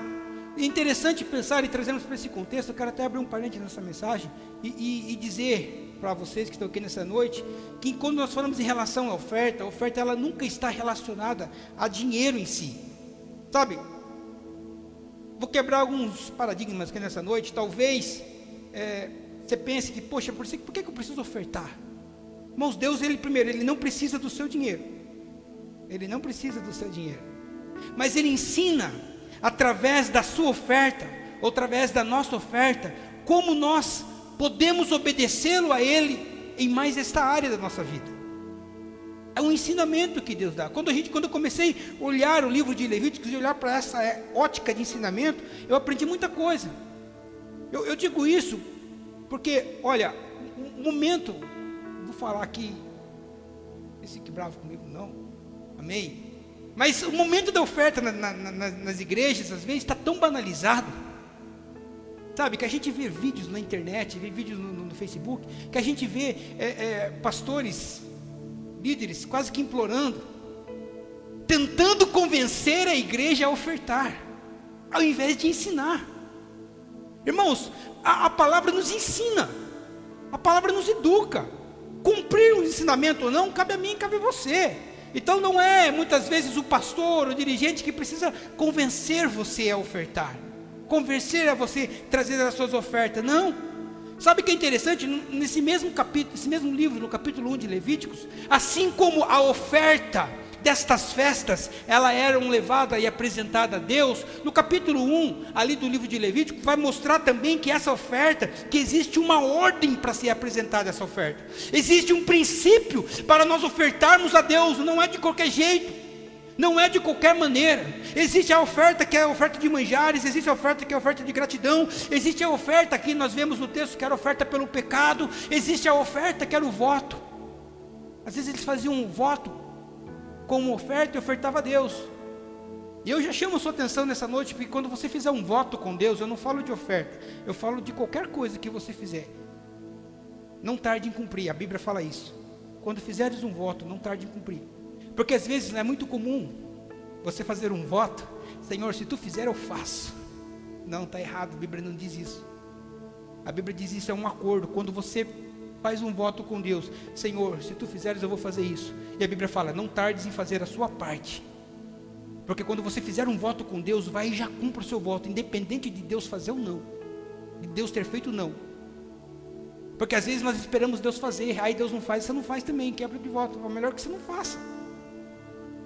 É interessante pensar e trazermos para esse contexto. Eu quero até abrir um parênteses nessa mensagem e dizer para vocês que estão aqui nessa noite, que quando nós falamos em relação à oferta, a oferta ela nunca está relacionada a dinheiro em si, sabe? Vou quebrar alguns paradigmas aqui nessa noite. Talvez você pense que, poxa, por que eu preciso ofertar? Irmãos, Deus, ele não precisa do seu dinheiro. Ele não precisa do seu dinheiro. Mas Ele ensina, através da sua oferta, ou através da nossa oferta, como nós podemos obedecê-lo a Ele em mais esta área da nossa vida. É um ensinamento que Deus dá. Quando eu comecei a olhar o livro de Levíticos e olhar para essa ótica de ensinamento, eu aprendi muita coisa. Eu digo isso porque, olha, um momento, vou falar aqui, não fique bravo comigo não, amém? Mas o momento da oferta nas igrejas, às vezes, está tão banalizado, sabe, que a gente vê vídeos na internet, vê vídeos no Facebook, que a gente vê pastores, líderes quase que implorando, tentando convencer a igreja a ofertar, ao invés de ensinar. Irmãos, a palavra nos ensina, a palavra nos educa. Cumprir o ensinamento ou não, cabe a mim, cabe a você. Então não é muitas vezes o pastor, o dirigente que precisa convencer você a ofertar, convencer a você trazer as suas ofertas, não. Sabe o que é interessante? Nesse mesmo capítulo, esse mesmo livro, no capítulo 1 de Levíticos, assim como a oferta destas festas, ela era levada e apresentada a Deus, no capítulo 1, ali do livro de Levítico, vai mostrar também que essa oferta, que existe uma ordem para ser apresentada essa oferta, existe um princípio para nós ofertarmos a Deus, não é de qualquer jeito, não é de qualquer maneira. Existe a oferta que é a oferta de manjares, existe a oferta que é a oferta de gratidão, existe a oferta que nós vemos no texto que era a oferta pelo pecado, existe a oferta que era o voto. Às vezes eles faziam um voto como oferta e ofertava a Deus. E eu já chamo a sua atenção nessa noite, porque quando você fizer um voto com Deus, eu não falo de oferta, eu falo de qualquer coisa que você fizer, não tarde em cumprir, a Bíblia fala isso. quando fizeres um voto, não tarde em cumprir. Porque às vezes não é muito comum você fazer um voto, Senhor, se tu fizer eu faço. Não, está errado, a Bíblia não diz isso. A Bíblia diz isso, é um acordo. Quando você faz um voto com Deus, Senhor, se tu fizeres eu vou fazer isso. E a Bíblia fala, não tardes em fazer a sua parte. Porque quando você fizer um voto com Deus, vai e já cumpra o seu voto, independente de Deus fazer ou não, de Deus ter feito ou não. Porque às vezes nós esperamos Deus fazer, aí Deus não faz, você não faz também, quebra de voto. É melhor que você não faça.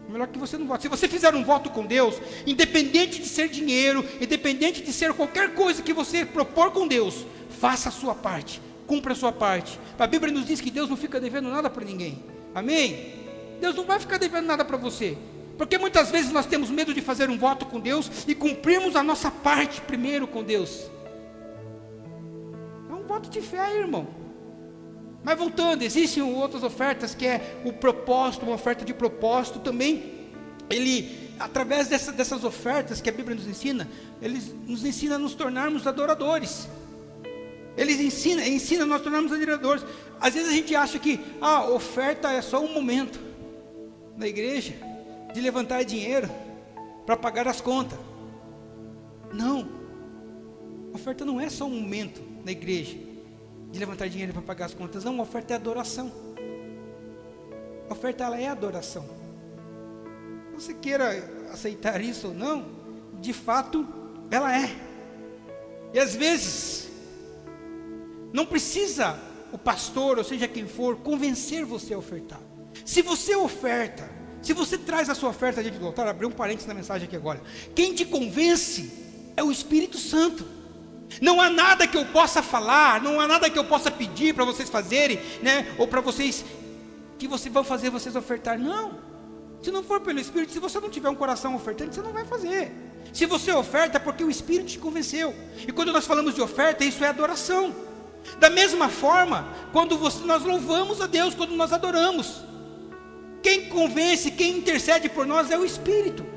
É melhor que você não vote. Se você fizer um voto com Deus, independente de ser dinheiro, independente de ser qualquer coisa que você propor com Deus, faça a sua parte, cumpra a sua parte. A Bíblia nos diz que Deus não fica devendo nada para ninguém. Amém? Deus não vai ficar devendo nada para você. Porque muitas vezes nós temos medo de fazer um voto com Deus e cumprirmos a nossa parte primeiro com Deus. É um voto de fé, irmão. Mas voltando, existem outras ofertas que é o propósito, uma oferta de propósito também. Ele, através dessas ofertas que a Bíblia nos ensina, ele nos ensina a nos tornarmos adoradores. Eles ensinam a nós tornarmos adoradores. Às vezes a gente acha que a oferta é só um momento na igreja de levantar dinheiro para pagar as contas. Não, a oferta não é só um momento na igreja de levantar dinheiro para pagar as contas. Não, a oferta é adoração. A oferta, ela é adoração. Você queira aceitar isso ou não, de fato ela é. E às vezes não precisa o pastor, ou seja quem for, convencer você a ofertar. Se você oferta, se você traz a sua oferta diante do altar, abri um parênteses na mensagem aqui agora, quem te convence é o Espírito Santo. Não há nada que eu possa falar, não há nada que eu possa pedir para vocês fazerem, né? Ou para vocês, que vocês vão fazer vocês ofertar. Não, se não for pelo Espírito, se você não tiver um coração ofertante, você não vai fazer. Se você oferta é porque o Espírito te convenceu. E quando nós falamos de oferta, isso é adoração. Da mesma forma, quando nós louvamos a Deus, quando nós adoramos, quem convence, quem intercede por nós é o Espírito.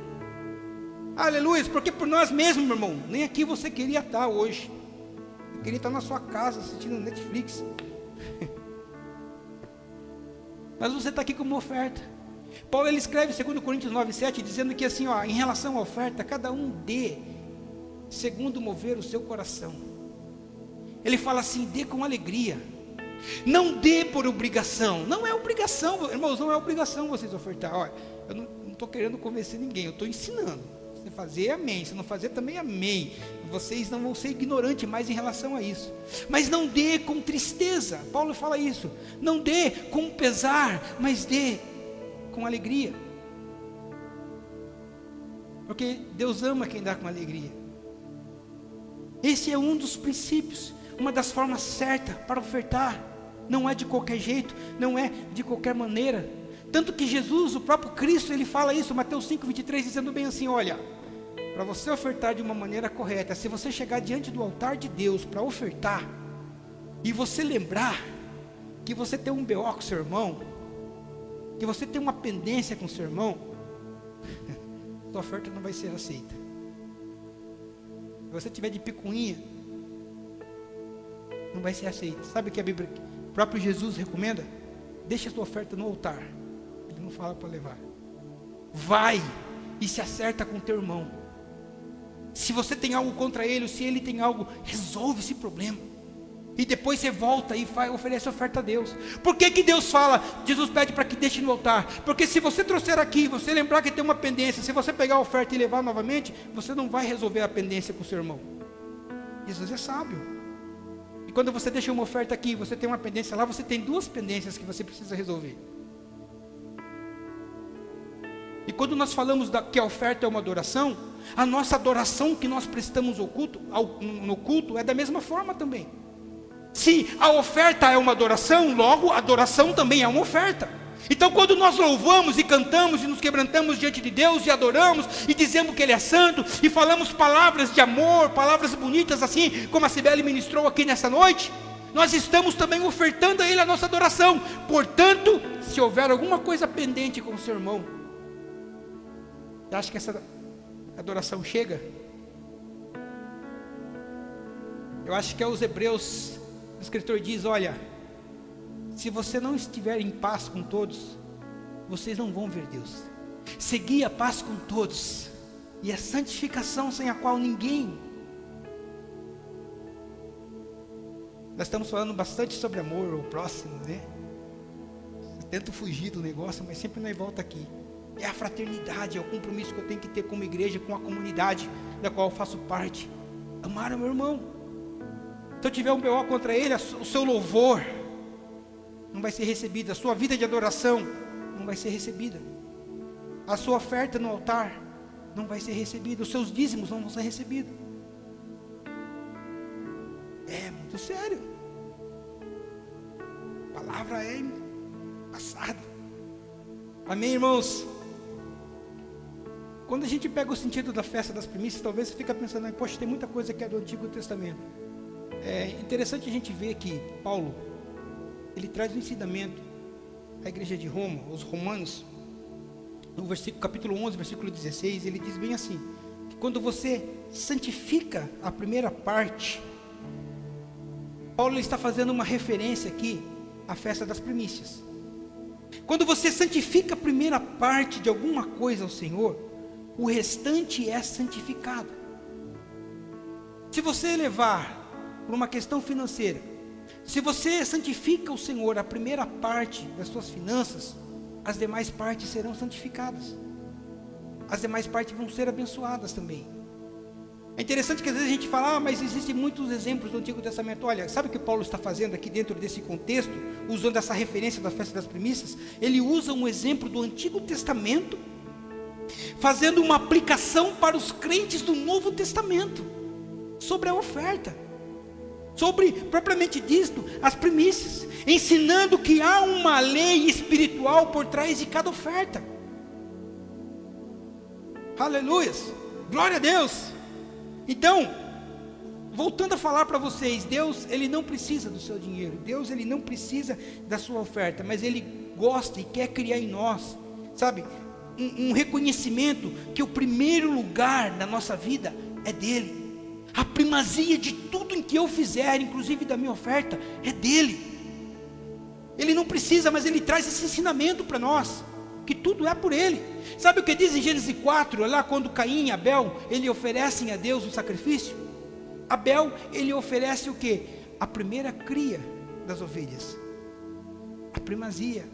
Aleluia, porque por nós mesmos, meu irmão, nem aqui você queria estar hoje. Eu queria estar na sua casa assistindo Netflix. Mas você está aqui como uma oferta. Paulo, ele escreve 2 Coríntios 9:7, dizendo que assim, ó, em relação à oferta, cada um dê segundo mover o seu coração. Ele fala assim, dê com alegria. Não dê por obrigação. Não é obrigação, irmãos, não é obrigação vocês ofertar. Olha, eu não estou querendo convencer ninguém, eu estou ensinando. Se fazer, amém. Se não fazer, também amém. Vocês não vão ser ignorantes mais em relação a isso. Mas não dê com tristeza. Paulo fala isso. Não dê com pesar, mas dê com alegria. Porque Deus ama quem dá com alegria. Esse é um dos princípios, uma das formas certas para ofertar. Não é de qualquer jeito, não é de qualquer maneira. Tanto que Jesus, o próprio Cristo, ele fala isso, Mateus 5:23, dizendo bem assim, olha, para você ofertar de uma maneira correta, se você chegar diante do altar de Deus para ofertar, e você lembrar que você tem um BO com o seu irmão, que você tem uma pendência com o seu irmão, sua oferta não vai ser aceita. Se você tiver de picuinha, não vai ser aceita. Sabe o que a Bíblia, o próprio Jesus recomenda? Deixa a sua oferta no altar. Ele não fala para levar. Vai e se acerta com o teu irmão. Se você tem algo contra ele, ou se ele tem algo, resolve esse problema. E depois você volta e oferece a oferta a Deus. Por que Deus fala? Jesus pede para que deixe no altar. Porque se você trouxer aqui, você lembrar que tem uma pendência, se você pegar a oferta e levar novamente, você não vai resolver a pendência com o seu irmão. Jesus é sábio. E quando você deixa uma oferta aqui, você tem uma pendência lá, você tem duas pendências que você precisa resolver. E quando nós falamos que a oferta é uma adoração, a nossa adoração que nós prestamos no culto é da mesma forma também. Se a oferta é uma adoração, logo a adoração também é uma oferta. Então quando nós louvamos e cantamos e nos quebrantamos diante de Deus e adoramos e dizemos que Ele é santo e falamos palavras de amor, palavras bonitas assim como a Cibele ministrou aqui nessa noite, nós estamos também ofertando a Ele a nossa adoração. Portanto, se houver alguma coisa pendente com o seu irmão, você acha que essa adoração chega? Eu acho que é os Hebreus, o escritor diz, olha, Se você não estiver em paz com todos, vocês não vão ver Deus. Segui a paz com todos, e a santificação sem a qual ninguém. Nós estamos falando bastante sobre amor ao próximo, né? Eu tento fugir do negócio, mas sempre nós volta aqui. É a fraternidade, é o compromisso que eu tenho que ter como igreja, com a comunidade da qual eu faço parte. Amar o meu irmão. Se eu tiver um BO contra ele, o seu louvor não vai ser recebido, a sua vida de adoração não vai ser recebida, a sua oferta no altar não vai ser recebida, os seus dízimos não vão ser recebidos. É muito sério. A palavra é passada. Amém, irmãos? Quando a gente pega o sentido da festa das primícias, talvez você fica pensando, poxa, tem muita coisa que é do Antigo Testamento. É interessante a gente ver que Paulo, ele traz um ensinamento à igreja de Roma, os romanos, no capítulo 11, versículo 16, ele diz bem assim, que quando você santifica a primeira parte, Paulo está fazendo uma referência aqui à festa das primícias. Quando você santifica a primeira parte de alguma coisa ao Senhor, o restante é santificado. Se você levar por uma questão financeira, se você santifica o Senhor a primeira parte das suas finanças, as demais partes serão santificadas, as demais partes vão ser abençoadas também. É interessante que às vezes a gente fala, mas existem muitos exemplos do Antigo Testamento. Olha, sabe o que Paulo está fazendo aqui dentro desse contexto, usando essa referência da festa das primícias? Ele usa um exemplo do Antigo Testamento, fazendo uma aplicação para os crentes do Novo Testamento, sobre a oferta, sobre, propriamente dito, as primícias, ensinando que há uma lei espiritual por trás de cada oferta. Aleluias, glória a Deus. Então, voltando a falar para vocês, Deus, Ele não precisa do seu dinheiro, Deus, Ele não precisa da sua oferta, mas Ele gosta e quer criar em nós, sabe, um reconhecimento que o primeiro lugar da nossa vida é dEle. A primazia de tudo em que eu fizer, inclusive da minha oferta, é dEle. Ele não precisa, mas Ele traz esse ensinamento para nós, que tudo é por Ele. Sabe o que diz em Gênesis 4, lá quando Caim e Abel, eles oferecem a Deus um sacrifício? Abel, ele oferece o que? A primeira cria das ovelhas, a primazia,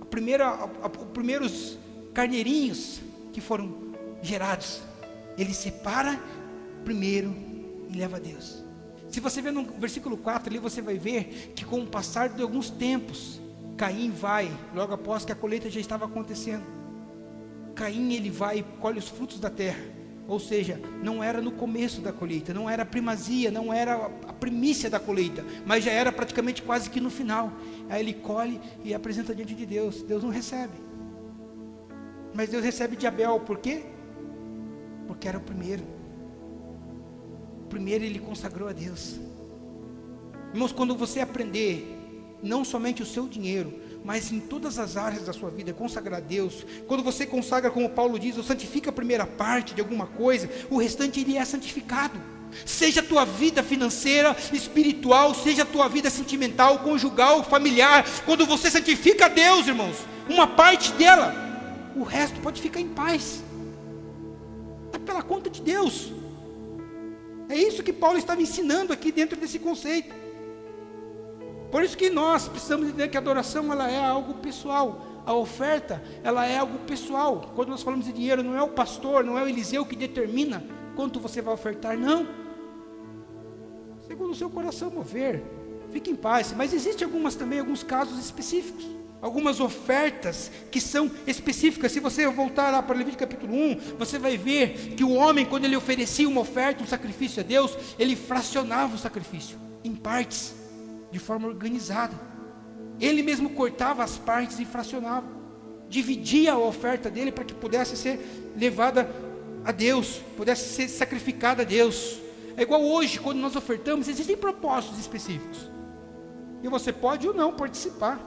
os primeiros carneirinhos que foram gerados, ele separa primeiro e leva a Deus. Se você ver no versículo 4 ali, você vai ver que com o passar de alguns tempos, Caim vai, logo após que a colheita já estava acontecendo, Caim ele vai e colhe os frutos da terra, ou seja, não era no começo da colheita, não era a primazia, não era a primícia da colheita, mas já era praticamente quase que no final. Aí ele colhe e apresenta diante de Deus. Deus não recebe, mas Deus recebe de Abel. Por quê? Porque era o primeiro ele consagrou a Deus. Irmãos, quando você aprender não somente o seu dinheiro, mas em todas as áreas da sua vida, consagrar a Deus, quando você consagra, como Paulo diz, ou santifica a primeira parte de alguma coisa, o restante ele é santificado. Seja a tua vida financeira, espiritual, seja a tua vida sentimental, conjugal, familiar, quando você santifica a Deus, irmãos, uma parte dela, o resto pode ficar em paz, está pela conta de Deus. É isso que Paulo estava ensinando aqui dentro desse conceito. Por isso que nós precisamos entender que a adoração ela é algo pessoal, a oferta ela é algo pessoal. Quando nós falamos de dinheiro, não é o pastor, não é o Eliseu que determina quanto você vai ofertar, não. Segundo o seu coração mover, fique em paz. Mas existem alguns casos específicos, algumas ofertas que são específicas. Se você voltar lá para Levítico capítulo 1, você vai ver que o homem, quando ele oferecia uma oferta, um sacrifício a Deus, ele fracionava o sacrifício em partes, de forma organizada. Ele mesmo cortava as partes e fracionava, dividia a oferta dele para que pudesse ser levada a Deus, pudesse ser sacrificada a Deus. É igual hoje, quando nós ofertamos, existem propósitos específicos, e você pode ou não participar.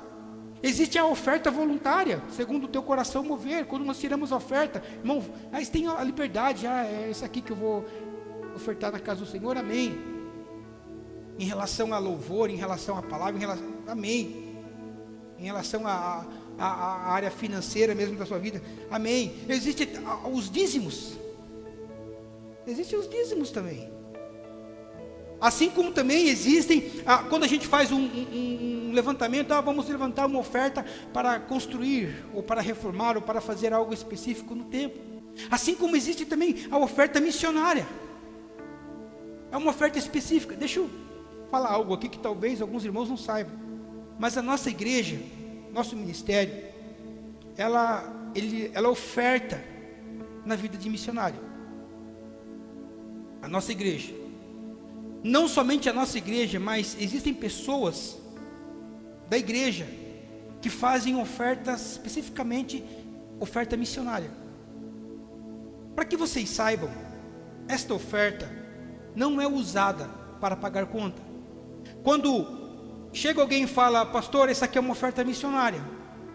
Existe a oferta voluntária, segundo o teu coração mover. Quando nós tiramos a oferta, irmão, mas tem a liberdade, é isso aqui que eu vou ofertar na casa do Senhor, amém. Em relação a louvor, em relação à palavra, amém. Em relação à área financeira mesmo da sua vida, amém. Existem os dízimos. Existem os dízimos também. Assim como também existem, quando a gente faz um levantamento, vamos levantar uma oferta para construir, ou para reformar, ou para fazer algo específico no templo. Assim como existe também a oferta missionária. É uma oferta específica. Deixa eu falar algo aqui que talvez alguns irmãos não saibam. Mas a nossa igreja, nosso ministério, ela oferta na vida de missionário. A nossa igreja. Não somente a nossa igreja, mas existem pessoas da igreja que fazem ofertas, especificamente oferta missionária. Para que vocês saibam, esta oferta não é usada para pagar conta. Quando chega alguém e fala, pastor, essa aqui é uma oferta missionária.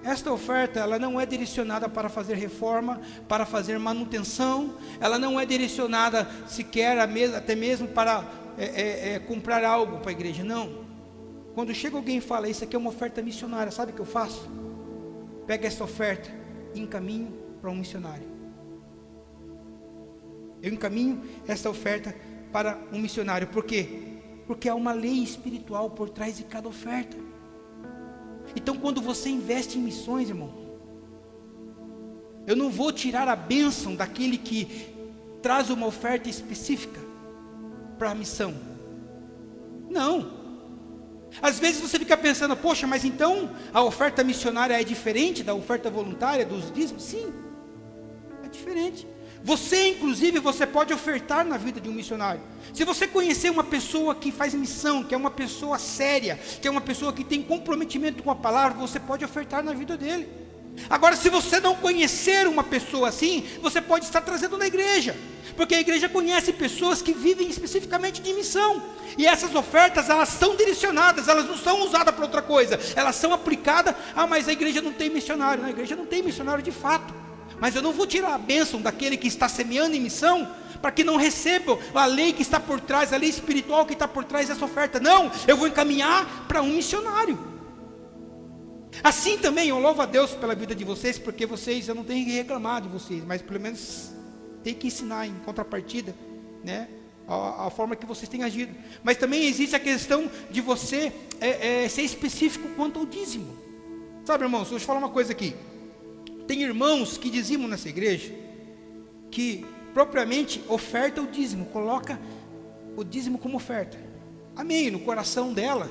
Esta oferta, ela não é direcionada para fazer reforma, para fazer manutenção. Ela não é direcionada sequer, até mesmo para comprar algo para a igreja, não. Quando chega alguém e fala, isso aqui é uma oferta missionária, sabe o que eu faço? Pega essa oferta e encaminho para um missionário. Eu encaminho essa oferta para um missionário. Por quê? Porque há uma lei espiritual por trás de cada oferta. Então quando você investe em missões, irmão, eu não vou tirar a bênção daquele que traz uma oferta específica para a missão. Não. Às vezes você fica pensando, poxa, mas então a oferta missionária é diferente da oferta voluntária, dos dízimos? Sim, é diferente. Você, inclusive, você pode ofertar na vida de um missionário. Se você conhecer uma pessoa que faz missão, que é uma pessoa séria, que é uma pessoa que tem comprometimento com a palavra, você pode ofertar na vida dele. Agora, se você não conhecer uma pessoa assim, você pode estar trazendo na igreja, porque a igreja conhece pessoas que vivem especificamente de missão, e essas ofertas, elas são direcionadas, elas não são usadas para outra coisa, elas são aplicadas. Mas a igreja não tem missionário. Não, a igreja não tem missionário de fato, mas eu não vou tirar a bênção daquele que está semeando em missão, para que não receba a lei que está por trás, a lei espiritual que está por trás dessa oferta. Não, eu vou encaminhar para um missionário. Assim também, eu louvo a Deus pela vida de vocês, porque vocês, eu não tenho que reclamar de vocês, mas pelo menos tem que ensinar em contrapartida, né, a forma que vocês têm agido. Mas também existe a questão de você ser específico quanto ao dízimo. Sabe, irmãos, deixa eu falar uma coisa aqui. Tem irmãos que dizimam nessa igreja, que propriamente oferta o dízimo, coloca o dízimo como oferta. Amém, no coração dela,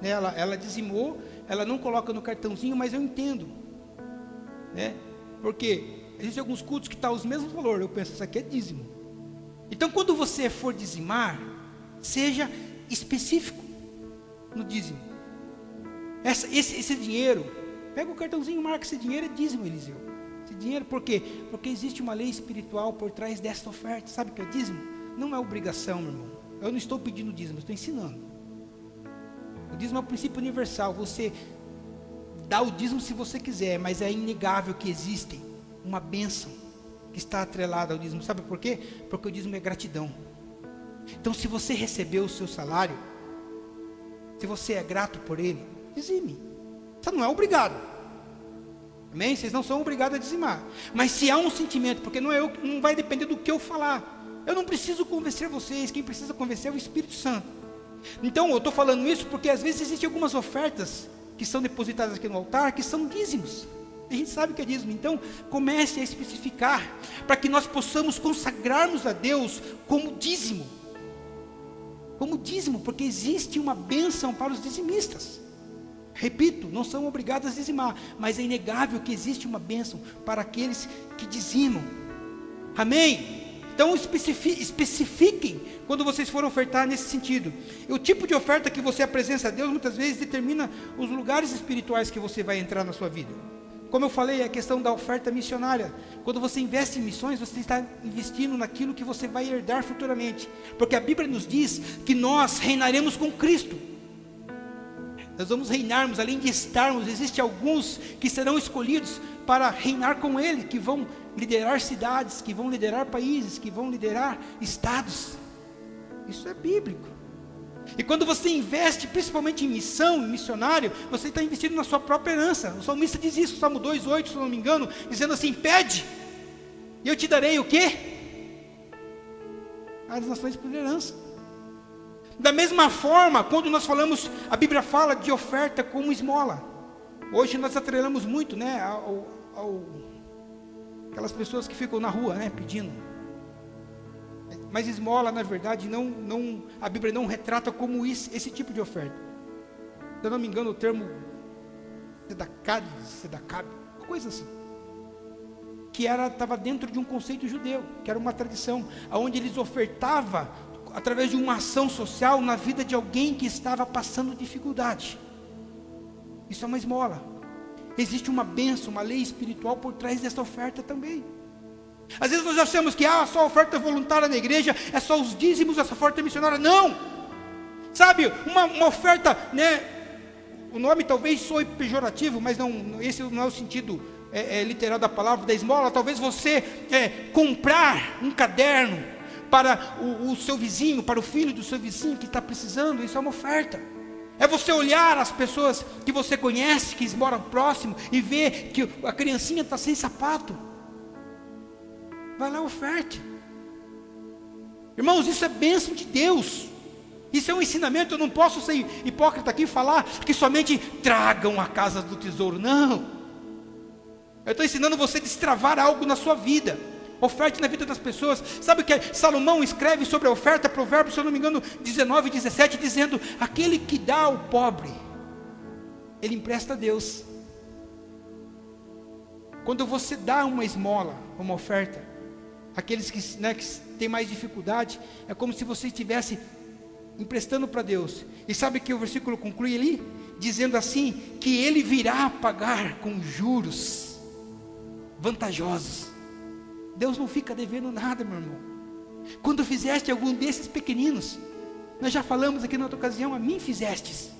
né, ela dizimou, ela não coloca no cartãozinho, mas eu entendo, né? Porque existem alguns cultos que estão os mesmos valores. Eu penso, isso aqui é dízimo. Então quando você for dizimar, seja específico no dízimo. Esse dinheiro, pega o cartãozinho, marca esse dinheiro, é dízimo, Eliseu. Esse dinheiro, por quê? Porque existe uma lei espiritual por trás desta oferta. Sabe o que é dízimo? Não é obrigação, meu irmão. Eu não estou pedindo dízimo, eu estou ensinando. O dízimo é um princípio universal. Você dá o dízimo se você quiser, mas é inegável que existe uma bênção que está atrelada ao dízimo. Sabe por quê? Porque o dízimo é gratidão. Então, se você recebeu o seu salário, se você é grato por ele, dizime. Você não é obrigado. Amém? Vocês não são obrigados a dizimar. Mas se há um sentimento, porque não vai depender do que eu falar. Eu não preciso convencer vocês. Quem precisa convencer é o Espírito Santo. Então, eu estou falando isso porque às vezes existem algumas ofertas que são depositadas aqui no altar, que são dízimos. A gente sabe que é dízimo. Então, comece a especificar, para que nós possamos consagrarmos a Deus como dízimo. Como dízimo, porque existe uma bênção para os dizimistas. Repito, não são obrigados a dizimar, mas é inegável que existe uma bênção para aqueles que dizimam. Amém? Então especifiquem quando vocês forem ofertar nesse sentido. E o tipo de oferta que você apresenta a Deus muitas vezes determina os lugares espirituais que você vai entrar na sua vida. Como eu falei, a questão da oferta missionária. Quando você investe em missões, você está investindo naquilo que você vai herdar futuramente. Porque a Bíblia nos diz que nós reinaremos com Cristo. Nós vamos reinarmos, além de estarmos, existem alguns que serão escolhidos para reinar com Ele, que vão liderar cidades, que vão liderar países, que vão liderar estados. Isso é bíblico. E quando você investe principalmente em missão, em missionário, você está investindo na sua própria herança. O salmista diz isso, Salmo 2:8, se não me engano, dizendo assim: pede, e eu te darei o quê? As nações por herança. Da mesma forma, quando nós falamos, a Bíblia fala de oferta como esmola. Hoje nós atrelamos muito, né, aquelas pessoas que ficam na rua, né, pedindo. Mas esmola, na verdade, a Bíblia não retrata como esse tipo de oferta. Se eu não me engano, o termo sedacab, uma coisa assim, que estava dentro de um conceito judeu, que era uma tradição, onde eles ofertavam através de uma ação social na vida de alguém que estava passando dificuldade. Isso é uma esmola. Existe uma bênção, uma lei espiritual por trás dessa oferta também. Às vezes nós achamos que só oferta voluntária na igreja, é só os dízimos, essa oferta missionária. Não! Sabe, uma oferta, né, o nome talvez soe pejorativo, mas esse não é o sentido literal da palavra, da esmola. Talvez você comprar um caderno para o seu vizinho, para o filho do seu vizinho que está precisando, isso é uma oferta. É você olhar as pessoas que você conhece, que moram próximo, e ver que a criancinha está sem sapato. Vai lá, oferte. Irmãos, isso é bênção de Deus. Isso é um ensinamento. Eu não posso ser hipócrita aqui e falar que somente tragam a casa do tesouro. Não. Eu estou ensinando você a destravar algo na sua vida. Oferte na vida das pessoas. Sabe o que Salomão escreve sobre a oferta? Provérbios, se eu não me engano, 19:17, dizendo: aquele que dá ao pobre, ele empresta a Deus. Quando você dá uma esmola, uma oferta, aqueles que têm mais dificuldade, é como se você estivesse emprestando para Deus. E sabe que o versículo conclui ali? Dizendo assim, que Ele virá pagar com juros vantajosos. Deus não fica devendo nada, meu irmão. Quando fizeste algum desses pequeninos, nós já falamos aqui na outra ocasião, a mim fizestes.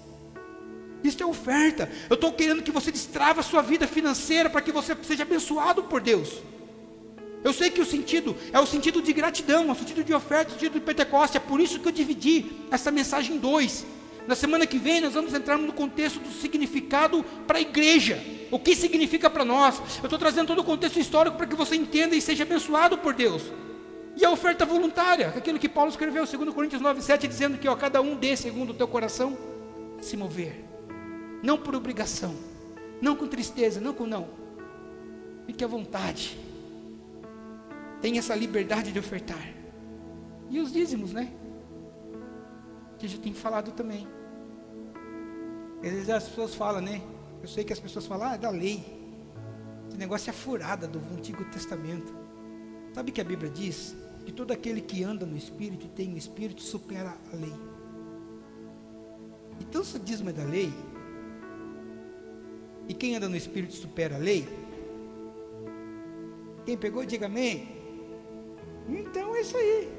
Isso é oferta. Eu estou querendo que você destrave a sua vida financeira, para que você seja abençoado por Deus. Eu sei que o sentido é o sentido de gratidão, é o sentido de oferta, o sentido de Pentecostes. É por isso que eu dividi essa mensagem em 2. Na semana que vem nós vamos entrar no contexto do significado para a igreja. O que significa para nós? Eu estou trazendo todo o contexto histórico para que você entenda e seja abençoado por Deus. E a oferta voluntária, aquilo que Paulo escreveu em 2 Coríntios 9:7, dizendo que cada um dê segundo o teu coração se mover. Não por obrigação, não com tristeza, não. Fique à vontade. Tem essa liberdade de ofertar. E os dízimos, né? Que eu já tenho falado também. Às vezes as pessoas falam, né? Eu sei que as pessoas falam, é da lei. Esse negócio é furada do Antigo Testamento. Sabe que a Bíblia diz? Que todo aquele que anda no Espírito e tem o Espírito supera a lei. Então se o dízimo é da lei, e quem anda no Espírito supera a lei, quem pegou, diga amém. Então é isso aí.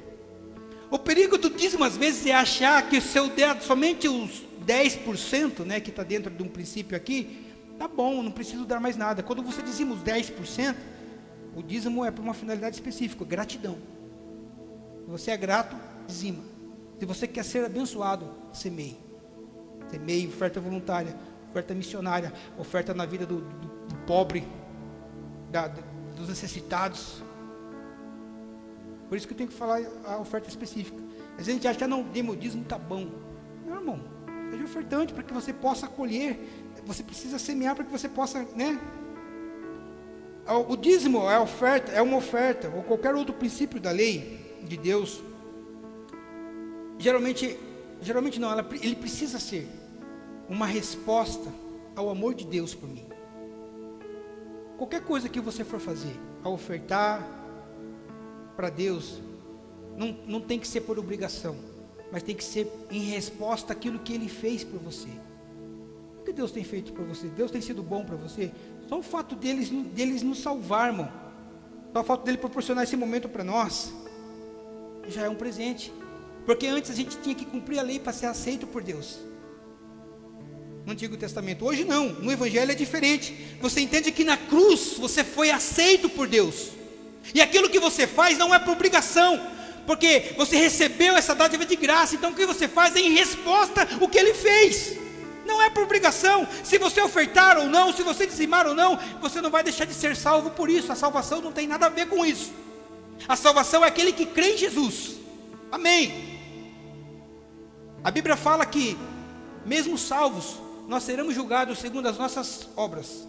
O perigo do dízimo às vezes é achar que somente os 10%, né, que está dentro de um princípio aqui, tá bom, não preciso dar mais nada. Quando você dizima os 10%, o dízimo é para uma finalidade específica, gratidão. Se você é grato, dizima. Se você quer ser abençoado, semeie. Semeie, oferta voluntária, oferta missionária, oferta na vida do pobre, dos necessitados. Por isso que eu tenho que falar a oferta específica. Às vezes a gente acha que não, dê meu dízimo, tá bom. Não, irmão, seja ofertante para que você possa colher. Você precisa semear para que você possa, né? O dízimo é oferta, é uma oferta, ou qualquer outro princípio da lei de Deus. Geralmente não, ele precisa ser uma resposta ao amor de Deus por mim. Qualquer coisa que você for fazer, ao ofertar para Deus, não tem que ser por obrigação, mas tem que ser em resposta àquilo que Ele fez por você. O que Deus tem feito por você? Deus tem sido bom para você? Só o fato deles nos salvar, irmão, só o fato dele proporcionar esse momento para nós, já é um presente. Porque antes a gente tinha que cumprir a lei para ser aceito por Deus, no Antigo Testamento. Hoje não, no Evangelho é diferente. Você entende que na cruz você foi aceito por Deus, e aquilo que você faz não é por obrigação. porque você recebeu essa dádiva de graça. Então o que você faz é em resposta o que Ele fez. Não é por obrigação. Se você ofertar ou não, se você dizimar ou não, você não vai deixar de ser salvo por isso. A salvação não tem nada a ver com isso. A salvação é aquele que crê em Jesus. Amém. A Bíblia fala que, mesmo salvos, nós seremos julgados segundo as nossas obras.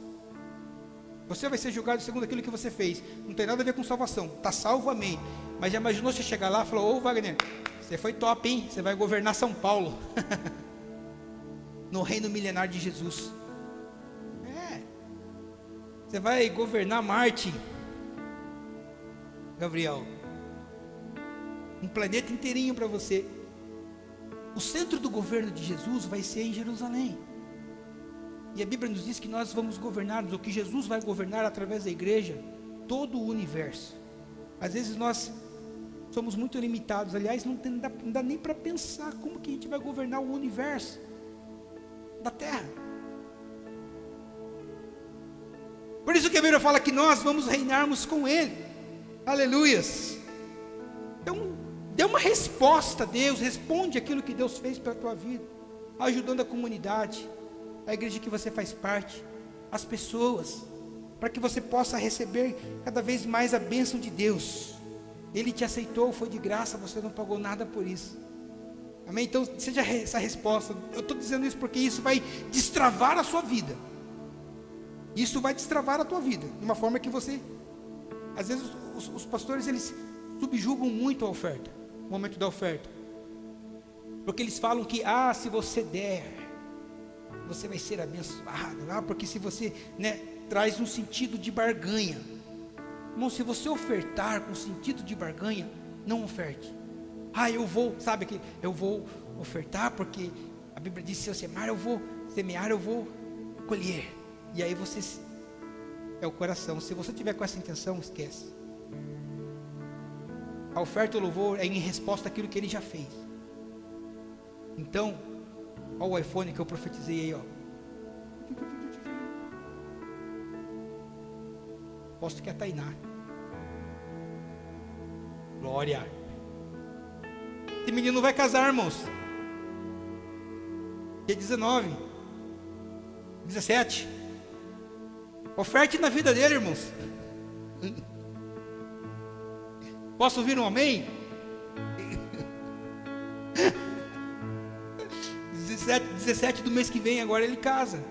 Você vai ser julgado segundo aquilo que você fez. Não tem nada a ver com salvação. Está salvo, amém. Mas já imaginou você chegar lá e falar: ô Wagner, você foi top, hein? Você vai governar São Paulo. No reino milenar de Jesus. Você vai governar Marte, Gabriel. Um planeta inteirinho para você. O centro do governo de Jesus vai ser em Jerusalém. E a Bíblia nos diz que nós vamos governar, ou que Jesus vai governar através da igreja, todo o universo. Às vezes nós somos muito limitados. Aliás, não dá nem para pensar como que a gente vai governar o universo da terra. Por isso que a Bíblia fala que nós vamos reinarmos com Ele. Aleluias. Então, dê uma resposta a Deus. Responde aquilo que Deus fez pela tua vida, ajudando a comunidade, a igreja que você faz parte, as pessoas, para que você possa receber cada vez mais a bênção de Deus. Ele te aceitou, foi de graça, você não pagou nada por isso. Amém? Então, seja essa resposta. Eu estou dizendo isso porque isso vai destravar a sua vida. Isso vai destravar a tua vida, de uma forma que você... Às vezes, os pastores, eles subjugam muito a oferta, o momento da oferta. Porque eles falam que, se você der, você vai ser abençoado. Porque se você, traz um sentido de barganha. Irmão, se você ofertar com sentido de barganha, não oferte. Eu vou, eu vou ofertar porque a Bíblia diz: se eu semear, eu vou colher. E aí você, é o coração. Se você tiver com essa intenção, esquece. A oferta e o louvor é em resposta àquilo que Ele já fez. Então, olha o iPhone que eu profetizei aí, ó. Posto que é a Tainá. Glória. Esse menino vai casar, irmãos. Dia 19, 17. Oferte na vida dele, irmãos. Posso ouvir um amém? 17 do mês que vem, agora ele casa.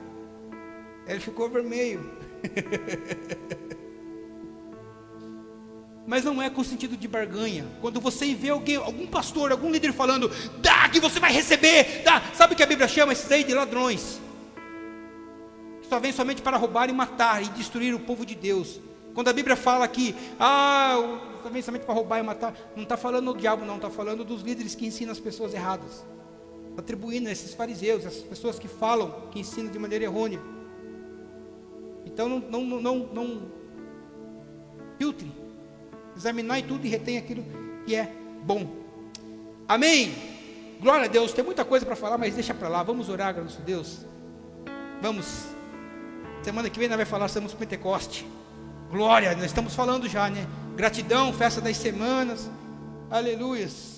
Ele ficou vermelho. Mas não é com sentido de barganha. Quando você vê algum pastor, algum líder falando: dá que você vai receber, dá. Sabe o que a Bíblia chama esses aí de ladrões? Que só vem somente para roubar e matar e destruir o povo de Deus. Quando a Bíblia fala que só vem somente para roubar e matar, não está falando do diabo, não, está falando dos líderes que ensinam as pessoas erradas, atribuindo a esses fariseus, essas pessoas que falam, que ensinam de maneira errônea. Então não filtre, examinar tudo e retém aquilo que é bom. Amém? Glória a Deus. Tem muita coisa para falar, mas deixa para lá. Vamos orar, nosso Deus. Vamos. Semana que vem nós vamos falar sobre Pentecoste. Glória, nós estamos falando já, Gratidão, festa das semanas. Aleluias.